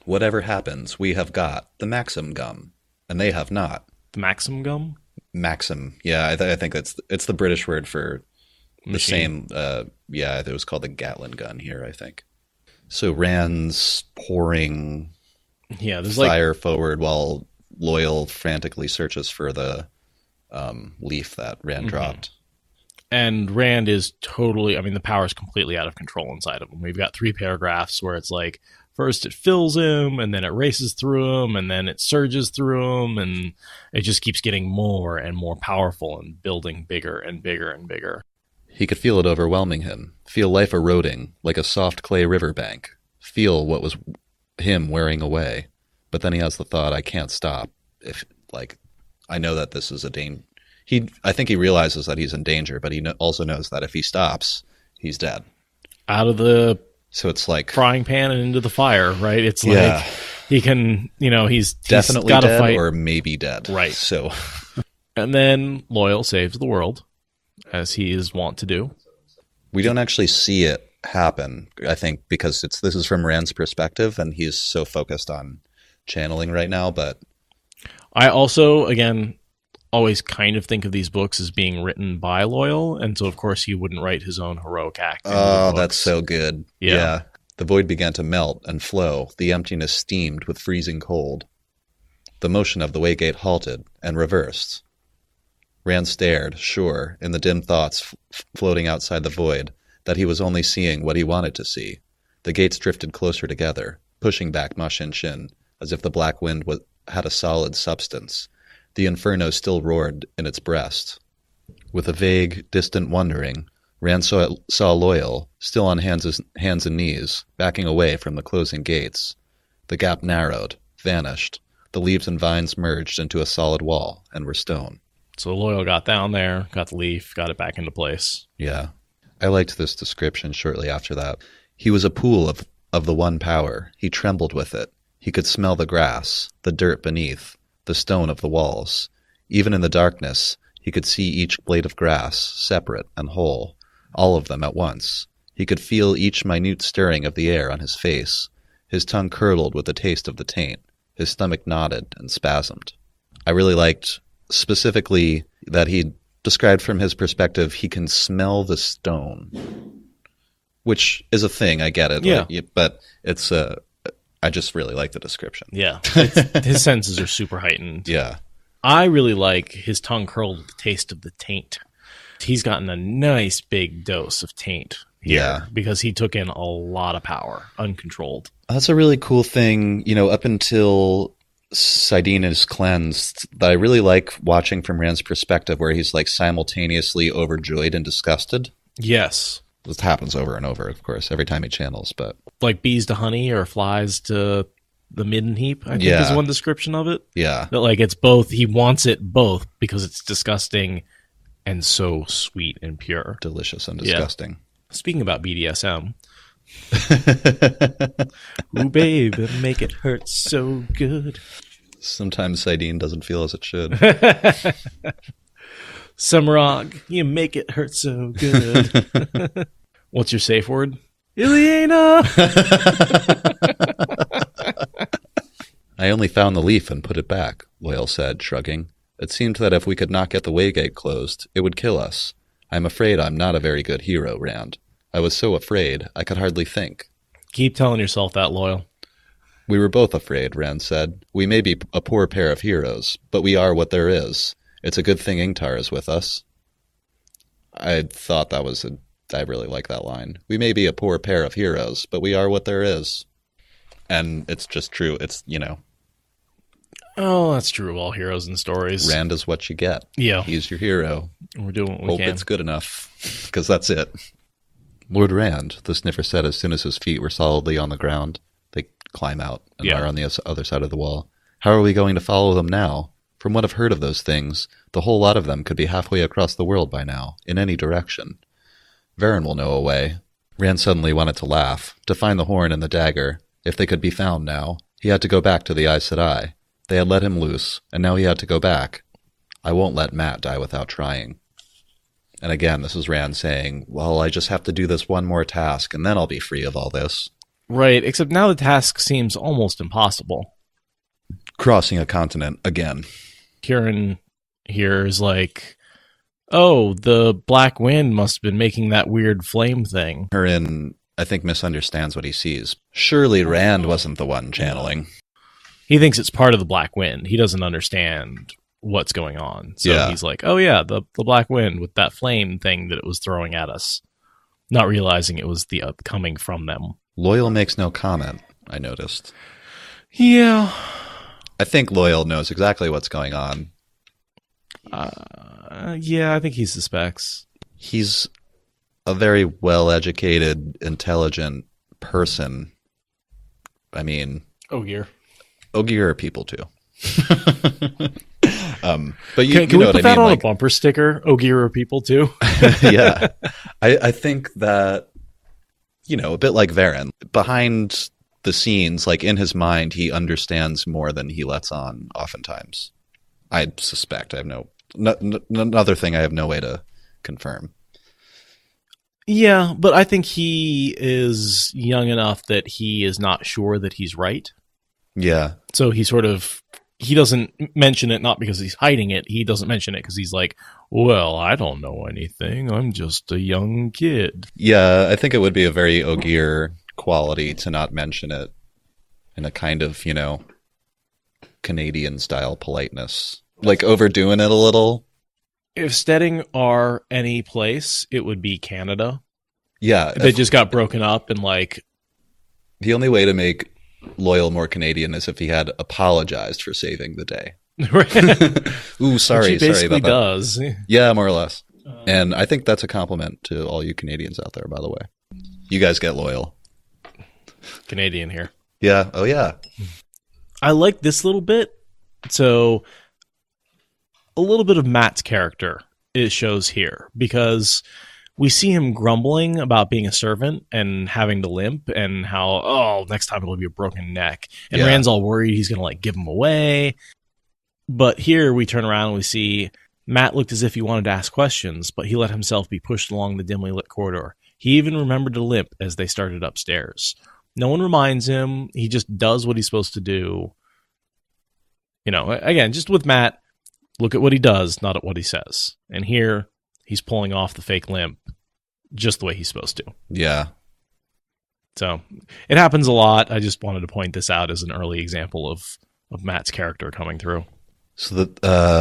Whatever happens, we have got the Maxim gum, and they have not. The Maxim gum? Maxim. Yeah, I think it's the British word for Machine. the same. It was called the Gatling gun here, I think. So Rand's pouring there's fire forward while Loial frantically searches for the leaf that Rand dropped. And Rand is totally, the power is completely out of control inside of him. We've got 3 paragraphs where it's like, first it fills him, and then it races through him, and then it surges through him, and it just keeps getting more and more powerful and building bigger and bigger and bigger. He could feel it overwhelming him, feel life eroding like a soft clay riverbank, feel what was him wearing away. But then he has the thought, I can't stop. I know that this is a danger. I think he realizes that he's in danger, but he also knows that if he stops, he's dead. Out of the so it's like frying pan and into the fire, right? It's like he can, he's definitely gotta dead fight. or maybe dead. Right. So, and then Loial saves the world, as he is wont to do. We don't actually see it happen, I think, because this is from Rand's perspective, and he's so focused on channeling right now. But I also, again, always kind of think of these books as being written by Loial, and so of course he wouldn't write his own heroic act. Oh, that's so good. Yeah. The void began to melt and flow. The emptiness steamed with freezing cold. The motion of the Waygate halted and reversed. Rand stared, sure, in the dim thoughts floating outside the void, that he was only seeing what he wanted to see. The gates drifted closer together, pushing back Machin Shin, as if the black wind had a solid substance. The inferno still roared in its breast. With a vague, distant wondering, Rand saw Loial, still on hands and knees, backing away from the closing gates. The gap narrowed, vanished. The leaves and vines merged into a solid wall and were stone. So Loial got down there, got the leaf, got it back into place. Yeah. I liked this description shortly after that. He was a pool of the one power. He trembled with it. He could smell the grass, the dirt beneath, the stone of the walls. Even in the darkness, he could see each blade of grass, separate and whole, all of them at once. He could feel each minute stirring of the air on his face. His tongue curdled with the taste of the taint. His stomach knotted and spasmed. I really liked specifically that he described from his perspective, he can smell the stone, which is a thing. I get it. Yeah. But it's I just really like the description. Yeah. His senses are super heightened. Yeah. I really like his tongue curled with the taste of the taint. He's gotten a nice big dose of taint here because he took in a lot of power, uncontrolled. That's a really cool thing, up until Saidin is cleansed, that I really like watching from Rand's perspective, where he's like simultaneously overjoyed and disgusted. Yes. This happens over and over, of course, every time he channels, but like bees to honey or flies to the midden heap, I think is one description of it. Yeah. That like it's both, he wants it both because it's disgusting and so sweet and pure. Delicious and disgusting. Yeah. Speaking about BDSM. Ooh, babe, make it hurt so good. Sometimes Saidin doesn't feel as it should. Samrog, you make it hurt so good. What's your safe word? Ileana! I only found the leaf and put it back, Loial said, shrugging. It seemed that if we could not get the Waygate closed, it would kill us. I'm afraid I'm not a very good hero, Rand. I was so afraid, I could hardly think. Keep telling yourself that, Loial. We were both afraid, Rand said. We may be a poor pair of heroes, but we are what there is. It's a good thing Ingtar is with us. I thought that was I really like that line. We may be a poor pair of heroes, but we are what there is. And it's just true. It's, Oh, that's true of all heroes and stories. Rand is what you get. Yeah. He's your hero. We're doing what we Hope can. it's good enough, because that's it. Lord Rand, the sniffer said as soon as his feet were solidly on the ground. They climb out and are on the other side of the wall. How are we going to follow them now? From what I've heard of those things, the whole lot of them could be halfway across the world by now, in any direction. Varen will know a way. Rand suddenly wanted to laugh, to find the horn and the dagger. If they could be found now, he had to go back to the Aes Sedai. They had let him loose, and now he had to go back. I won't let Matt die without trying. And again, this is Rand saying, well, I just have to do this one more task, and then I'll be free of all this. Right, except now the task seems almost impossible. Crossing a continent again. Hurin here is like, oh, the black wind must have been making that weird flame thing. Hurin, I think, misunderstands what he sees. Surely Rand wasn't the one channeling. He thinks it's part of the black wind. He doesn't understand what's going on. So he's like, oh yeah, the black wind with that flame thing that it was throwing at us. Not realizing it was the coming from them. Loial makes no comment, I noticed. Yeah. I think Loial knows exactly what's going on. Yeah, I think he suspects. He's a very well-educated, intelligent person. I mean... Ogier are people, too. But you, can we put that on a bumper sticker? Ogier are people, too? Yeah. I think that, a bit like Varen, behind the scenes, like in his mind, he understands more than he lets on oftentimes. I suspect. I have another thing I have no way to confirm. Yeah, but I think he is young enough that he is not sure that he's right. Yeah. So he sort of he doesn't mention it not because he's hiding it. He doesn't mention it because he's like, well, I don't know anything. I'm just a young kid. Yeah, I think it would be a very Ogier quality to not mention it in a kind of, Canadian-style politeness. Like overdoing it a little. If Steading are any place, it would be Canada. Yeah. They just got broken up and like... The only way to make Loial more Canadian is if he had apologized for saving the day. Ooh, sorry Which he basically about that. does. Yeah, more or less. And I think that's a compliment to all you Canadians out there, by the way. You guys get loyal. Canadian here. Yeah. Oh, yeah. I like this little bit. So a little bit of Matt's character it shows here because we see him grumbling about being a servant and having to limp and how, next time it'll be a broken neck. And Rand's all worried he's going to like give him away. But here we turn around and we see Matt looked as if he wanted to ask questions, but he let himself be pushed along the dimly lit corridor. He even remembered to limp as they started upstairs. No one reminds him. He just does what he's supposed to do. Again, just with Matt, look at what he does, not at what he says. And here, he's pulling off the fake limp just the way he's supposed to. Yeah. So, it happens a lot. I just wanted to point this out as an early example of Matt's character coming through. So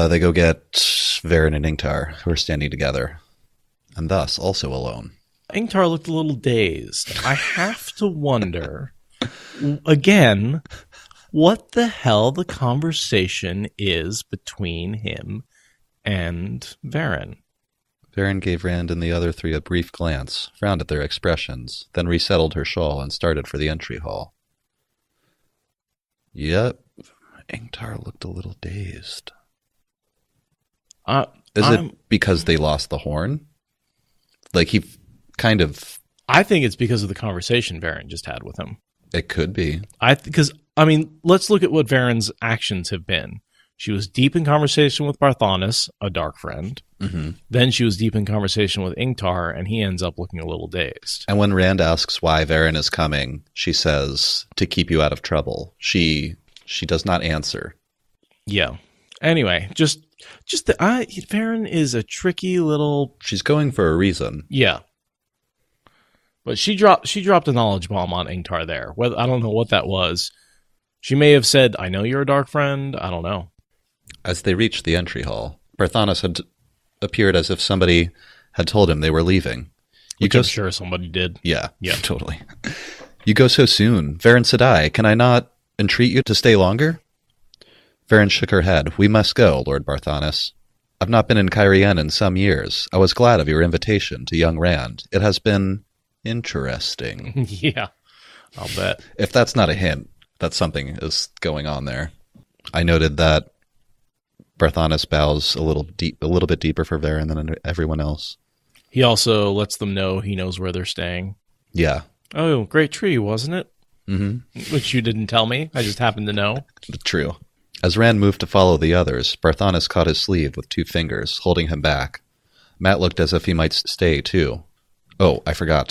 they go get Varen and Ingtar, who are standing together, and thus also alone. Ingtar looked a little dazed. I have to wonder, again, what the hell the conversation is between him and Varen. Varen gave Rand and the other three a brief glance, frowned at their expressions, then resettled her shawl and started for the entry hall. Yep, Ingtar looked a little dazed. Is it because they lost the horn? Like he kind of... I think it's because of the conversation Varen just had with him. It could be. Let's look at what Varen's actions have been. She was deep in conversation with Barthanes, a dark friend. Mm-hmm. Then she was deep in conversation with Ingtar, and he ends up looking a little dazed. And when Rand asks why Varen is coming, she says, to keep you out of trouble. She does not answer. Yeah. Anyway, Varen is a tricky little... She's going for a reason. Yeah. But she dropped a knowledge bomb on Ingtar there. I don't know what that was. She may have said, I know you're a dark friend. I don't know. As they reached the entry hall, Barthanes had appeared as if somebody had told him they were leaving. I'm sure somebody did. Yeah, totally. You go so soon. Varen Sedai, can I not entreat you to stay longer? Varen shook her head. We must go, Lord Barthanes. I've not been in Cairhien in some years. I was glad of your invitation to young Rand. It has been interesting. Yeah, I'll bet. If that's not a hint that something is going on there. I noted that Barthanes bows a little bit deeper for Varen than everyone else. He also lets them know he knows where they're staying. Yeah. Oh, great tree, wasn't it? Mm-hmm. Which you didn't tell me. I just happened to know. True. As Rand moved to follow the others, Barthanes caught his sleeve with 2 fingers, holding him back. Matt looked as if he might stay, too. Oh, I forgot.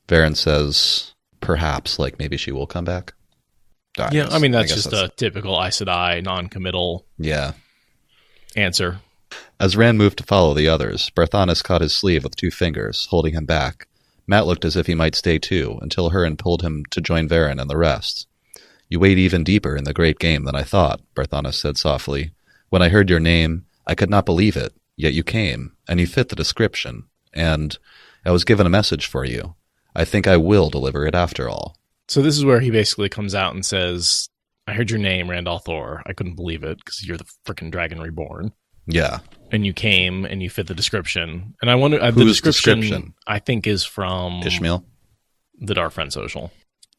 Varen says, perhaps, like maybe she will come back. That's just a typical Aes Sedai non-committal answer. As Rand moved to follow the others, Barthanes caught his sleeve with 2 fingers, holding him back. Matt looked as if he might stay too, until Hurin pulled him to join Varen and the rest. You wade even deeper in the great game than I thought, Barthanes said softly. When I heard your name, I could not believe it, yet you came, and you fit the description, and I was given a message for you. I think I will deliver it after all. So this is where he basically comes out and says, I heard your name, Rand Althor. I couldn't believe it, because you're the frickin' Dragon Reborn. Yeah. And you came, and you fit the description. And I wonder, the description, I think, is from... Ishmael? The Dark Friend Social.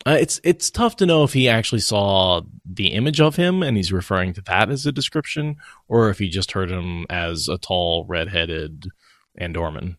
It's tough to know if he actually saw the image of him, and he's referring to that as a description, or if he just heard him as a tall, red-headed Andorman.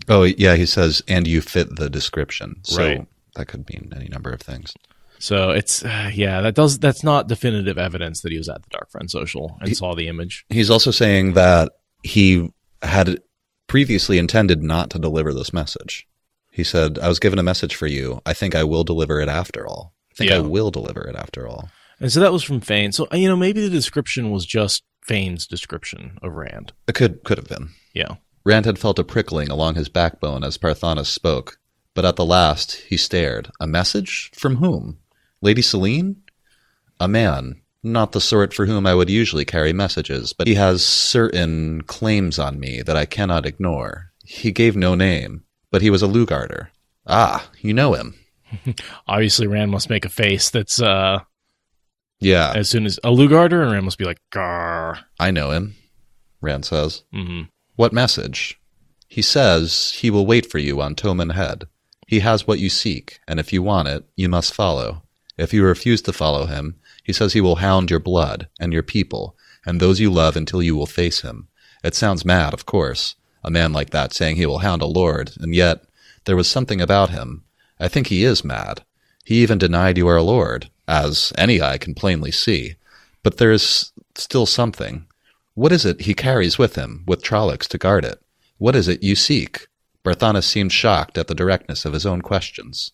Oh, yeah, he says, and you fit the description. So right. That could mean any number of things. So it's, that's not definitive evidence that he was at the Dark Friend Social and saw the image. He's also saying that he had previously intended not to deliver this message. He said, I was given a message for you. I think I will deliver it after all. I will deliver it after all. And so that was from Fain. So, maybe the description was just Fain's description of Rand. It could have been. Yeah. Rand had felt a prickling along his backbone as Barthanes spoke, but at the last he stared. A message? From whom? Lady Selene? A man. Not the sort for whom I would usually carry messages, but he has certain claims on me that I cannot ignore. He gave no name, but he was a Lugarder. Ah, you know him. Obviously, Rand must make a face that's, Yeah. as soon as a Lugarder, and Rand must be like, Garr. I know him, Rand says. Mm-hmm. What message? He says he will wait for you on Toman Head. He has what you seek, and if you want it, you must follow. If you refuse to follow him, he says he will hound your blood and your people and those you love until you will face him. It sounds mad, of course, a man like that saying he will hound a lord, and yet there was something about him. I think he is mad. He even denied you are a lord, as any eye can plainly see. But there is still something. What is it he carries with him, with Trollocs to guard it? What is it you seek? Barthanes seemed shocked at the directness of his own questions.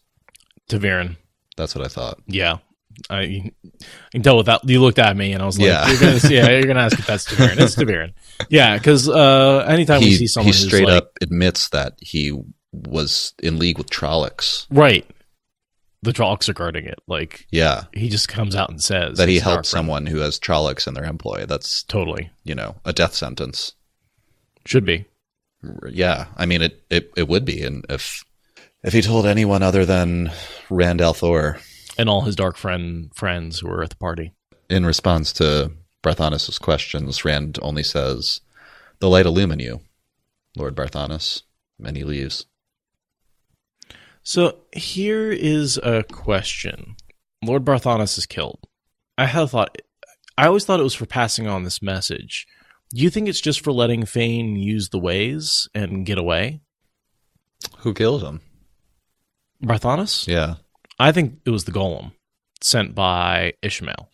Ta'Veren. That's what I thought. Yeah. I can tell with that. You looked at me, and I was like, Yeah. you're gonna ask if that's Ta'Veren. It's Ta'Veren. Yeah, because anytime we see someone he who's straight like, up admits that he was in league with Trollocs. right, the Trollocs are guarding it. Like, Yeah. he just comes out and says That he it's helped Dark Friend. someone who has Trollocs in their employ. That's, Totally a death sentence. should be. Yeah. I mean, it would be. And if he told anyone other than Rand al'Thor, And all his Dark friends who were at the party. in response to Barthanes' questions, Rand only says, "The light illumine you, Lord Barthanes," and he leaves. So here is a question. Lord Barthanes is killed. I always thought it was for passing on this message. Do you think it's just for letting Fain use the ways and get away? Who killed him? Barthanes? Yeah. I think it was the golem sent by Ishmael.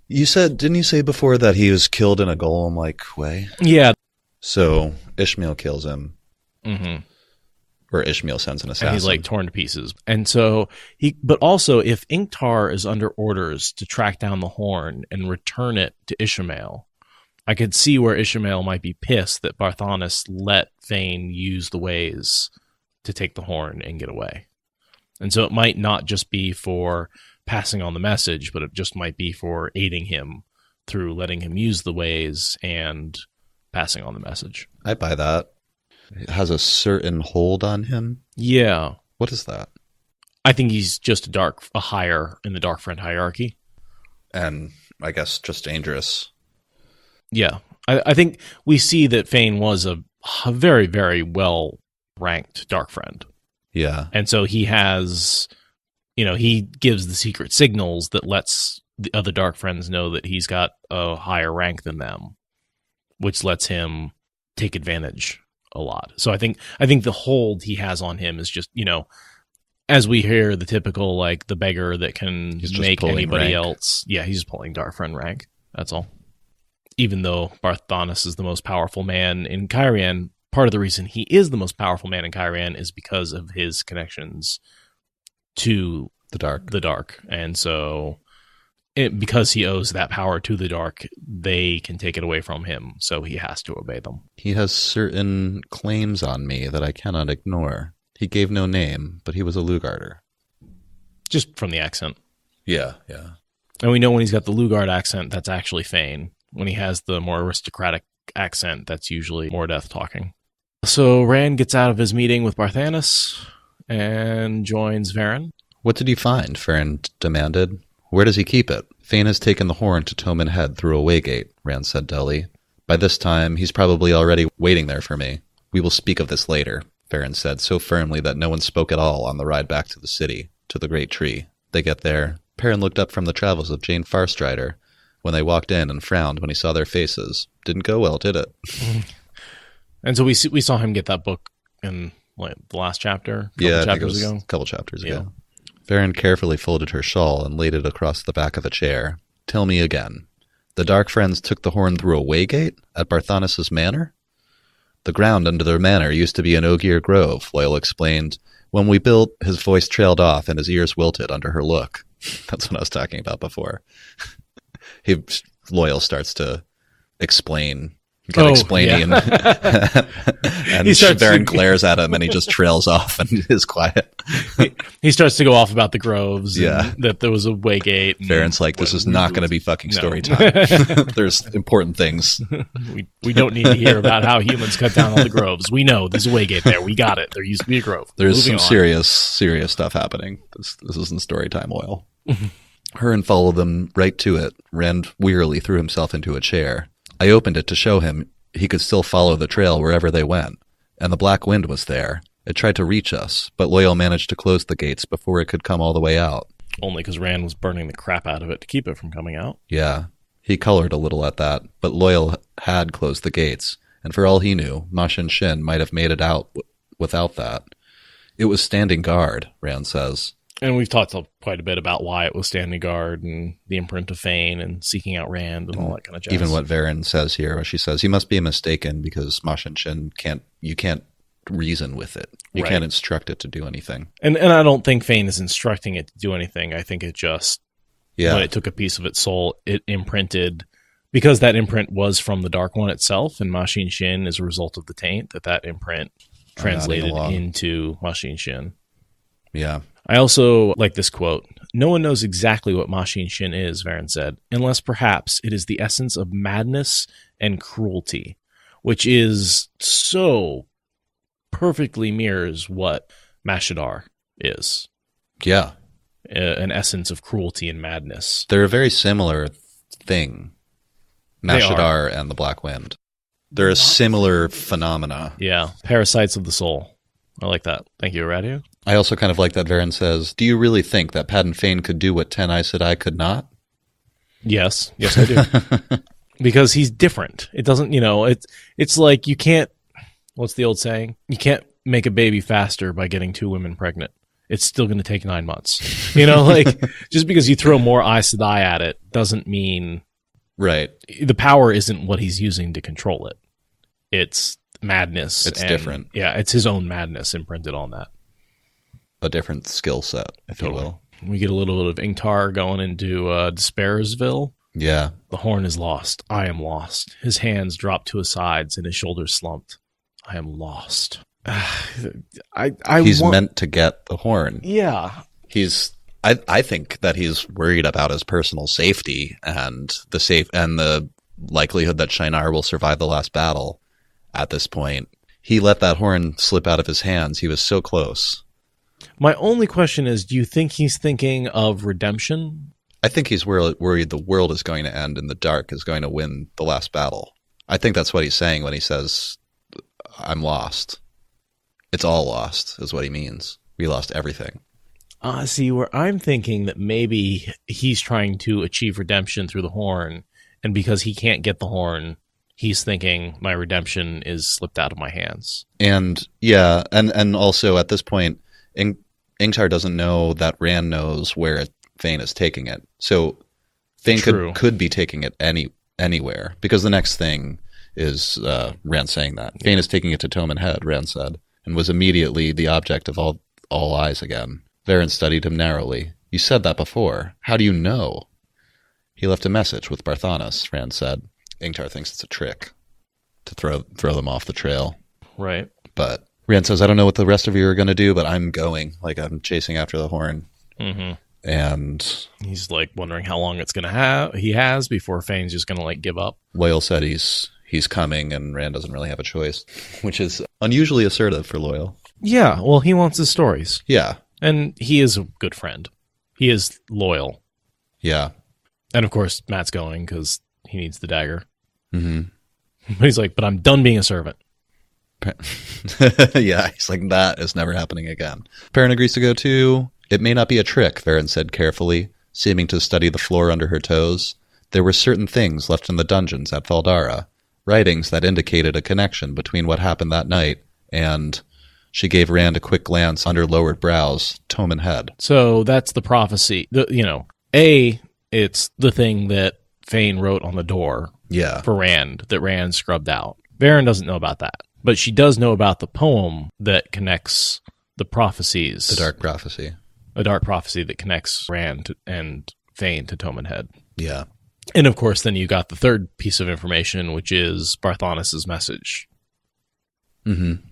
Didn't you say before that he was killed in a golem-like way? Yeah. So Ishmael kills him, Mm-hmm. or Ishmael sends an assassin. And he's like torn to pieces. And so but also if Inktar is under orders to track down the horn and return it to Ishmael, I could see where Ishmael might be pissed that Barthanes let Fain use the ways to take the horn and get away. And so it might not just be for passing on the message, but it just might be for aiding him through letting him use the ways and passing on the message. I buy that. It has a certain hold on him. Yeah. What is that? I think he's just a higher in the Dark Friend hierarchy. And I guess just dangerous. Yeah. I think we see that Fain was a very, very well-ranked Dark Friend. Yeah. And so he has, he gives the secret signals that lets the other Dark Friends know that he's got a higher rank than them, which lets him take advantage a lot. So I think the hold he has on him is just, as we hear the typical, like, the beggar that can make anybody else. Yeah, he's just pulling Dark Friend rank. That's all. Even though Barthanes is the most powerful man in Cairhien, part of the reason he is the most powerful man in Cairhien is because of his connections to The Dark. And so because he owes that power to the Dark, they can take it away from him. So he has to obey them. He has certain claims on me that I cannot ignore. He gave no name, but he was a Lugarder. Just from the accent. Yeah. And we know when he's got the Lugard accent, that's actually Fain. When he has the more aristocratic accent, that's usually Mordeth talking. So Rand gets out of his meeting with Barthanes and joins Varen. What did you find? Farron demanded. Where does he keep it? Fain has taken the horn to Toman Head through a Waygate, Rand said dully. By this time, he's probably already waiting there for me. We will speak of this later, Farron said so firmly that no one spoke at all on the ride back to the city, to the great tree. They get there. Perrin looked up from the travels of Jane Farstrider when they walked in and frowned when he saw their faces. Didn't go well, did it? And so we saw him get that book in the last chapter, A couple chapters ago. Farron carefully folded her shawl and laid it across the back of a chair. Tell me again. The Dark Friends took the horn through a Waygate at Barthanes Manor? The ground under their manor used to be an Ogier Grove, Loial explained. When we built, his voice trailed off and his ears wilted under her look. That's what I was talking about before. Loial starts to explain. Explaining, yeah. and Baron glares at him, and he just trails off and is quiet. He starts to go off about the groves, yeah, and that there was a Waygate. Baron's like, "This is not going to be fucking story time. There's important things. We don't need to hear about how humans cut down all the groves. We know there's a Waygate there. We got it. There used to be a grove. There's some serious stuff happening. This isn't story time, Loial." Hurin followed them right to it. Rand wearily threw himself into a chair. I opened it to show him he could still follow the trail wherever they went, and the black wind was there. It tried to reach us, but Loial managed to close the gates before it could come all the way out. Only because Rand was burning the crap out of it to keep it from coming out. Yeah, he colored a little at that, but Loial had closed the gates, and for all he knew, Machin Shin might have made it out without that. It was standing guard, Rand says. And we've talked quite a bit about why it was standing guard and the imprint of Fain and seeking out Rand and all that kind of jazz. Even what Varen says here, where she says, he must be mistaken because Machin Shin you can't reason with it. You can't instruct it to do anything. And I don't think Fain is instructing it to do anything. I think it just, when it took a piece of its soul, it imprinted, because that imprint was from the Dark One itself, and Machin Shin is a result of the taint, that imprint translated into Machin Shin. Yeah. I also like this quote. No one knows exactly what Machin Shin is, Varen said, unless perhaps it is the essence of madness and cruelty, which is so perfectly mirrors what Mashadar is. Yeah. An essence of cruelty and madness. They're a very similar thing, Mashadar and the Black Wind. They're a similar phenomena. Yeah. Parasites of the soul. I like that. Thank you, Radu. I also kind of like that Varen says, do you really think that Padan Fain could do what Ten Aes Sedai could not? Yes. Yes, I do. Because he's different. It doesn't, it's like you can't, what's the old saying? You can't make a baby faster by getting 2 women pregnant. It's still going to take 9 months. Just because you throw more Aes Sedai at it doesn't mean... Right. The power isn't what he's using to control it. It's madness. It's different. Yeah, it's his own madness imprinted on that. A different skill set, if you will. We get a little bit of Ingtar going into Despairsville. Yeah. The horn is lost. I am lost. His hands drop to his sides and his shoulders slumped. I am lost. He's meant to get the horn. Yeah. I think that he's worried about his personal safety and the likelihood that Shinar will survive the last battle at this point. He let that horn slip out of his hands. He was so close. My only question is, do you think he's thinking of redemption? I think he's worried the world is going to end and the dark is going to win the last battle. I think that's what he's saying when he says, I'm lost. It's all lost, is what he means. We lost everything. See, where I'm thinking that maybe he's trying to achieve redemption through the horn, and because he can't get the horn, he's thinking my redemption is slipped out of my hands. And yeah, and also at this point, Ingtar doesn't know that Rand knows where Fain is taking it. So Fain could be taking it anywhere, because the next thing is Rand saying that. Fain is taking it to Toman Head, Rand said, and was immediately the object of all eyes again. Varen studied him narrowly. You said that before. How do you know? He left a message with Barthanes, Rand said. Ingtar thinks it's a trick to throw them off the trail. Right. But Rand says, I don't know what the rest of you are going to do, but I'm going. Like, I'm chasing after the horn. Mm-hmm. And he's like wondering how long it's going to he has before Fain's just going to like give up. Loial said he's coming, and Rand doesn't really have a choice, which is unusually assertive for Loial. Yeah, well, he wants his stories. Yeah. And he is a good friend. He is loyal. Yeah. And of course, Matt's going because he needs the dagger. Mm-hmm. But he's like, but I'm done being a servant. Yeah, he's like, that is never happening again. Perrin agrees to go too. It may not be a trick, Varen said carefully, seeming to study the floor under her toes. There were certain things left in the dungeons at Faldara, writings that indicated a connection between what happened that night and... She gave Rand a quick glance under lowered brows, Toman Head. So that's the prophecy. It's the thing that Fain wrote on the door for Rand, that Rand scrubbed out. Varen doesn't know about that. But she does know about the poem that connects the prophecies. The Dark Prophecy. A dark prophecy that connects Rand and Fain to Toman Head. Yeah. And of course, then you got the third piece of information, which is Barthanes' message. Mm-hmm.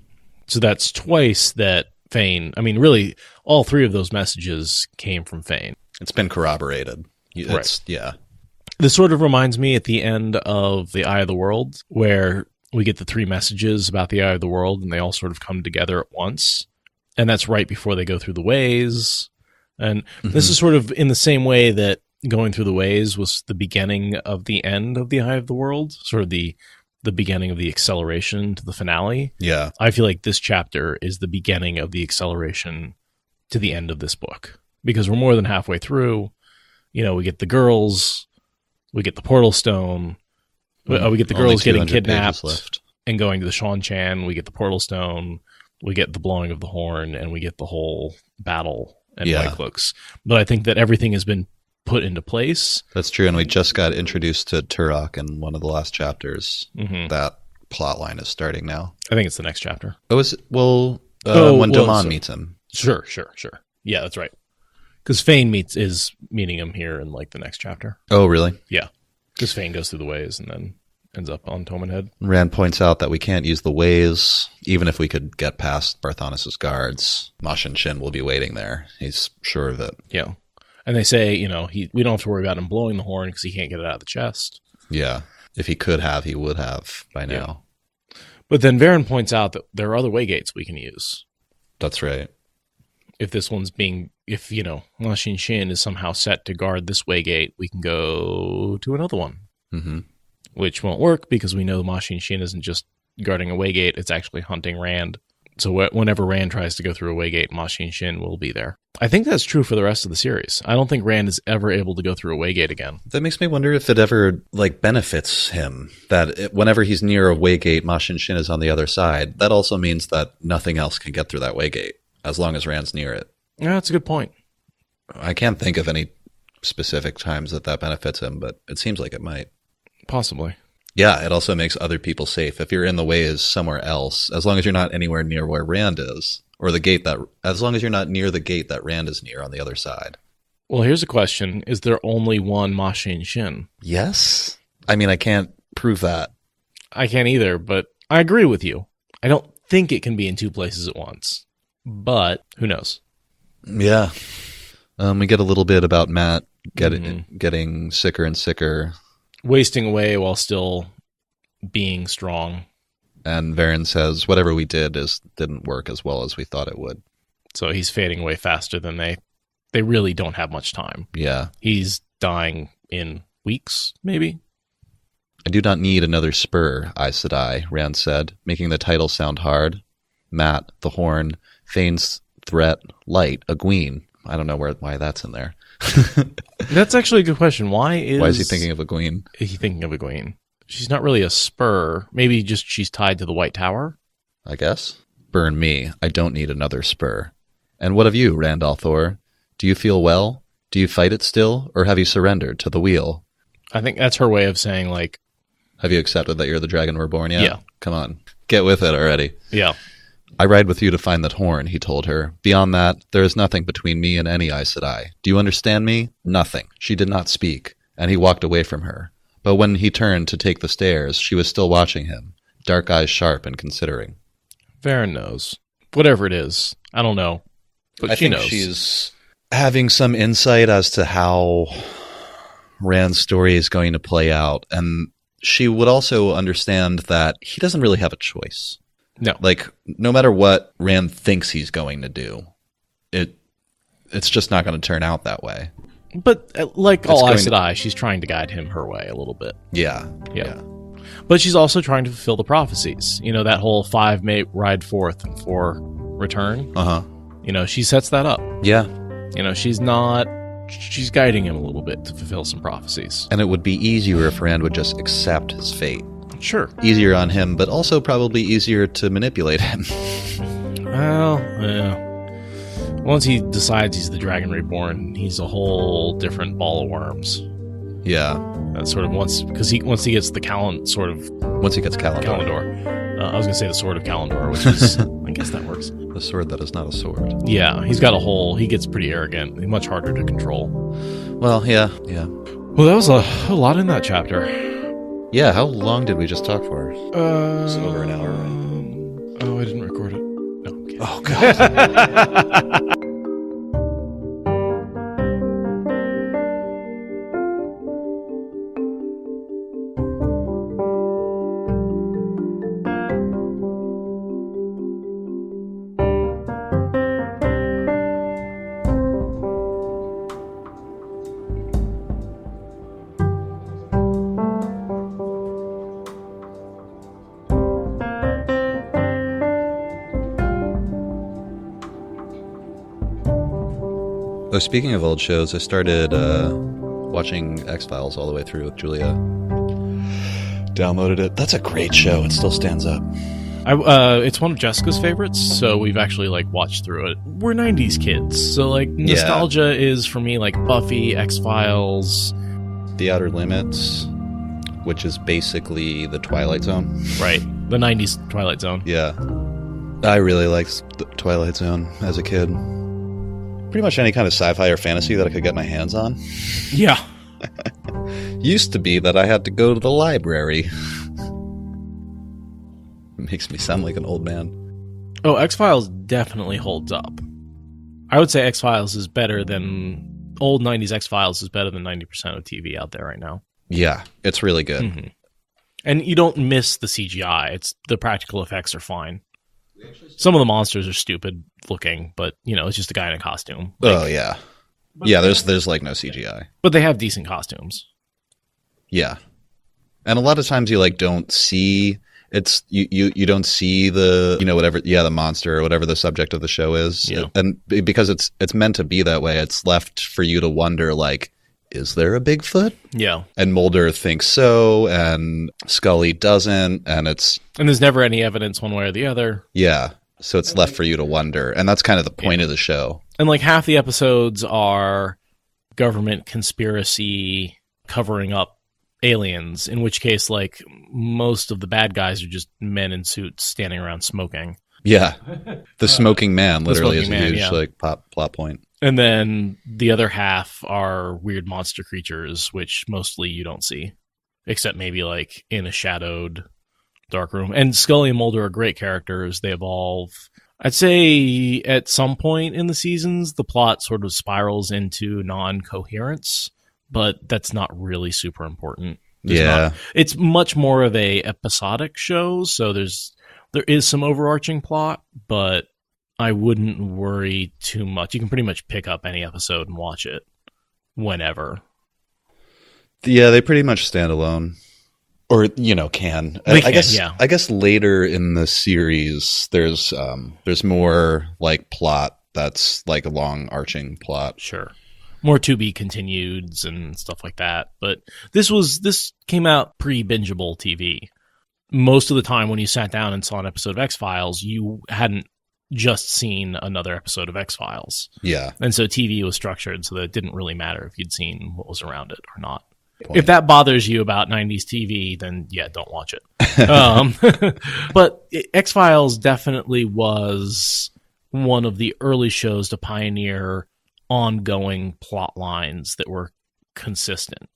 So that's twice that Fain, I mean, really, all three of those messages came from Fain. It's been corroborated. Right. Yeah. This sort of reminds me at the end of The Eye of the World, where we get the three messages about the Eye of the World, and they all sort of come together at once. And that's right before they go through the ways. And this is sort of in the same way that going through the ways was the beginning of the end of the Eye of the World, sort of the beginning of the acceleration to the finale. Yeah. I feel like this chapter is the beginning of the acceleration to the end of this book, because we're more than halfway through. You know, we get the girls, we get the portal stone, we get the girls getting kidnapped and going to the Shan Chan, we get the portal stone, we get the blowing of the horn, and we get the whole battle and White Cloaks. But I think that everything has been put into place. That's true, and we just got introduced to Turok in one of the last chapters. That plot line is starting now. I think it's the next chapter. Oh, is it? When Doman meets him. Sure. Yeah, that's right. Because Fain is meeting him here in like the next chapter. Oh, really? Yeah. Because Fain goes through the ways and then ends up on Toman Head. Rand points out that we can't use the ways, even if we could get past Barthanes' guards. Machin Shin will be waiting there. He's sure of it. Yeah. And they say, you know, we don't have to worry about him blowing the horn because he can't get it out of the chest. Yeah. If he could have, he would have by now. Yeah. But then Varen points out that there are other Waygates we can use. That's right. If, you know, Machin Shin is somehow set to guard this Waygate, we can go to another one. Mm-hmm. Which won't work because we know Machin Shin isn't just guarding a Waygate, it's actually hunting Rand. So whenever Rand tries to go through a Waygate, Machin Shin will be there. I think that's true for the rest of the series. I don't think Rand is ever able to go through a Waygate again. That makes me wonder if it ever benefits him that whenever he's near a Waygate, Machin Shin is on the other side. That also means that nothing else can get through that Waygate as long as Rand's near it. Yeah, that's a good point. I can't think of any specific times that benefits him, but it seems like it might. Possibly. Yeah, it also makes other people safe. If you're in the ways somewhere else, as long as you're not anywhere near where Rand is, or as long as you're not near the gate that Rand is near on the other side. Well, here's a question. Is there only one Machin Shin? Yes. I mean, I can't prove that. I can't either, but I agree with you. I don't think it can be in two places at once, but who knows? Yeah. We get a little bit about Matt getting sicker and sicker. Wasting away while still being strong. And Varen says, whatever we didn't work as well as we thought it would. So he's fading away faster than they really don't have much time. Yeah. He's dying in weeks, maybe. I do not need another spur, Aes Sedai, Rand said, making the title sound hard. Matt, the horn, Fain's threat, light, a Gween. I don't know why that's in there. That's actually a good question. Why is he thinking of a Gween? He's thinking of a Gween. She's not really a spur. Maybe just she's tied to the White Tower? I guess. Burn me. I don't need another spur. And what of you, Rand al'Thor? Do you feel well? Do you fight it still? Or have you surrendered to the wheel? I think that's her way of saying, like... Have you accepted that you're the Dragon Reborn yet? Yeah. Come on. Get with it already. Yeah. I ride with you to find that horn, he told her. Beyond that, there is nothing between me and any Aes Sedai. Do you understand me? Nothing. She did not speak, and he walked away from her. But when he turned to take the stairs, she was still watching him, dark eyes sharp and considering. Varen knows. Whatever it is. I don't know. But she knows. I think she's having some insight as to how Rand's story is going to play out, and she would also understand that he doesn't really have a choice. No. Like, no matter what Rand thinks he's going to do, it's just not going to turn out that way. But like all Aes Sedai, she's trying to guide him her way a little bit. Yeah. But she's also trying to fulfill the prophecies. You know, that whole 5 may ride forth and 4 return. Uh-huh. You know, she sets that up. Yeah. You know, she's guiding him a little bit to fulfill some prophecies. And it would be easier if Rand would just accept his fate. Sure. Easier on him, but also probably easier to manipulate him. Well, yeah. Once he decides he's the Dragon Reborn, he's a whole different ball of worms. Yeah. Sort of once he gets the Once he gets Kalendor. I was gonna say the sword of Kalendor, which is I guess that works. The sword that is not a sword. Yeah, he's got he gets pretty arrogant. He's much harder to control. Well, yeah. Well, that was a lot in that chapter. Yeah, how long did we just talk for? It's over an hour, right? Oh, I didn't record it. No, okay. Oh, God. Oh, speaking of old shows, I started watching X-Files all the way through with Julia. Downloaded it. That's a great show. It still stands up. It's one of Jessica's favorites, so we've actually watched through it. We're 90s kids, so nostalgia is for me Buffy, X-Files, The Outer Limits, which is basically the Twilight Zone. Right. The 90s Twilight Zone. Yeah. I really liked the Twilight Zone as a kid. Pretty much any kind of sci-fi or fantasy that I could get my hands on. Yeah. Used to be that I had to go to the library. It makes me sound like an old man. Oh, X-Files definitely holds up. I would say X-Files is better than... Old 90s X-Files is better than 90% of TV out there right now. Yeah, it's really good. Mm-hmm. And you don't miss the CGI. The practical effects are fine. Some of the monsters are stupid looking, but it's just a guy in a costume. Oh yeah, yeah. There's no CGI, but they have decent costumes. Yeah, and a lot of times you don't see you don't see the whatever the monster or whatever the subject of the show is, and because it's meant to be that way, it's left for you to wonder is there a Bigfoot? Yeah. And Mulder thinks so, and Scully doesn't, and there's never any evidence one way or the other. Yeah. So it's left for you to wonder, and that's kind of the point of the show. And half the episodes are government conspiracy covering up aliens, in which case most of the bad guys are just men in suits standing around smoking. Yeah. The smoking man literally is a huge plot point. And then the other half are weird monster creatures, which mostly you don't see, except maybe in a shadowed dark room. And Scully and Mulder are great characters. They evolve. I'd say at some point in the seasons, the plot sort of spirals into non-coherence, but that's not really super important. It's much more of a episodic show, so there is some overarching plot, but I wouldn't worry too much. You can pretty much pick up any episode and watch it whenever. Yeah, they pretty much stand alone. Or, can. I guess later in the series, there's more plot that's a long arching plot. Sure. More to be continueds and stuff like that. But this came out pre-bingeable TV. Most of the time when you sat down and saw an episode of X-Files, you hadn't just seen another episode of X-Files. Yeah. And so TV was structured so that it didn't really matter if you'd seen what was around it or not. If that bothers you about 90s TV, then yeah, don't watch it. But X-Files definitely was one of the early shows to pioneer ongoing plot lines that were consistent.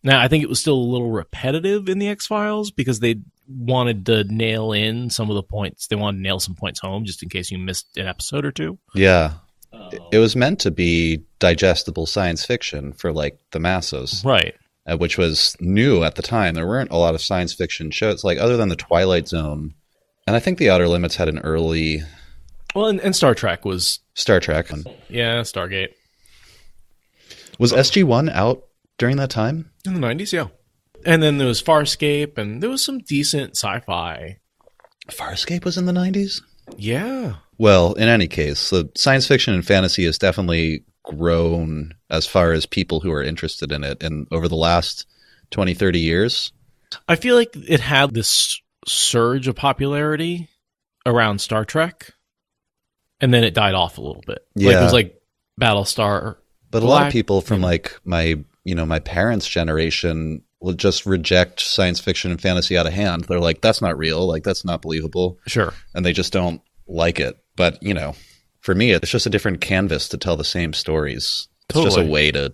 Now, I think it was still a little repetitive in the X-Files because they wanted to nail in some of the points. They wanted to nail some points home just in case you missed an episode or two. Yeah. It was meant to be digestible science fiction for the masses. Right. Which was new at the time. There weren't a lot of science fiction shows, other than the Twilight Zone. And I think The Outer Limits had an early... Well, and Star Trek was... Star Trek. Yeah, Stargate. Was SG-1 out during that time? In the 90s, yeah. And then there was Farscape, and there was some decent sci-fi. Farscape was in the 90s? Yeah. Well, in any case, the science fiction and fantasy has definitely grown as far as people who are interested in it. And over the last 20, 30 years... I feel like it had this surge of popularity around Star Trek, and then it died off a little bit. Yeah. It was Battlestar But a lot of people from my my parents' generation will just reject science fiction and fantasy out of hand. They're like, that's not real. Like, that's not believable. Sure. And they just don't like it. But, for me, it's just a different canvas to tell the same stories. It's Totally. just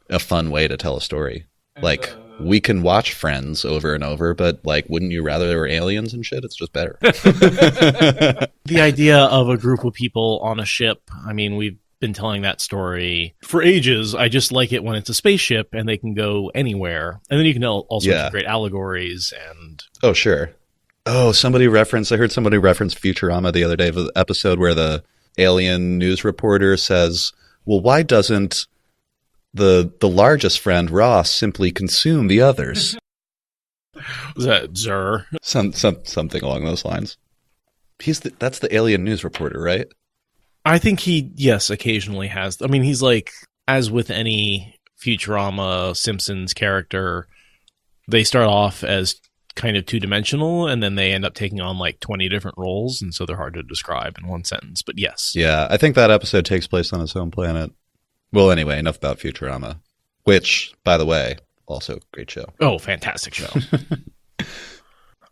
a fun way to tell a story. Like, we can watch Friends over and over, but, like, wouldn't you rather there were aliens and shit? It's just better. The idea of a group of people on a ship, I mean, we've been telling that story for ages. I just like it when it's a spaceship and they can go anywhere. And then you can tell all sorts of great allegories and... Oh, sure. Oh, I heard somebody reference Futurama the other day of an episode where the alien news reporter says, well, why doesn't the largest friend, Ross, simply consume the others? Was that Zur? Something along those lines. That's the alien news reporter, right? I think he, yes, occasionally has. I mean, he's like, as with any Futurama Simpsons character, they start off as kind of two-dimensional, and then they end up taking on like 20 different roles, and so they're hard to describe in one sentence, but yes. Yeah, I think that episode takes place on his home planet. Well, anyway, enough about Futurama, which, by the way, also great show. Oh, fantastic show.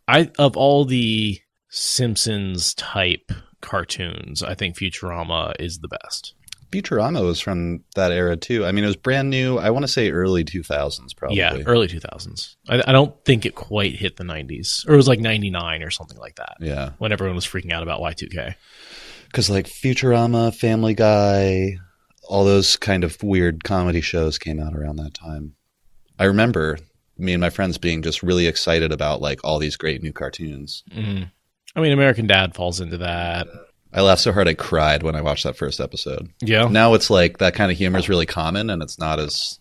Of all the Simpsons type cartoons, I think Futurama is the best. Futurama was from that era too. I mean, it was brand new. I want to say early 2000s, probably. Yeah, early 2000s. I don't think it quite hit the 90s. Or it was like 99 or something like that. Yeah. When everyone was freaking out about Y2K. Because like Futurama, Family Guy, all those kind of weird comedy shows came out around that time. I remember me and my friends being just really excited about like all these great new cartoons. Mm-hmm. I mean, American Dad falls into that. I laughed so hard I cried when I watched that first episode. Yeah. Now it's like that kind of humor is really common and it's not as,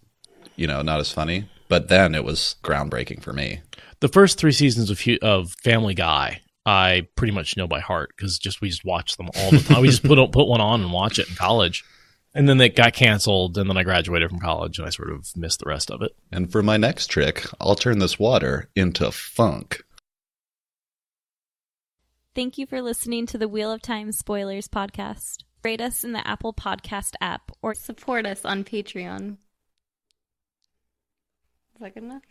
not as funny. But then it was groundbreaking for me. The first 3 seasons of Family Guy, I pretty much know by heart because we just watch them all the time. We just put one on and watch it in college. And then it got canceled, and then I graduated from college, and I sort of missed the rest of it. And for my next trick, I'll turn this water into funk. Thank you for listening to the Wheel of Time Spoilers podcast. Rate us in the Apple Podcast app or support us on Patreon. Is that good enough?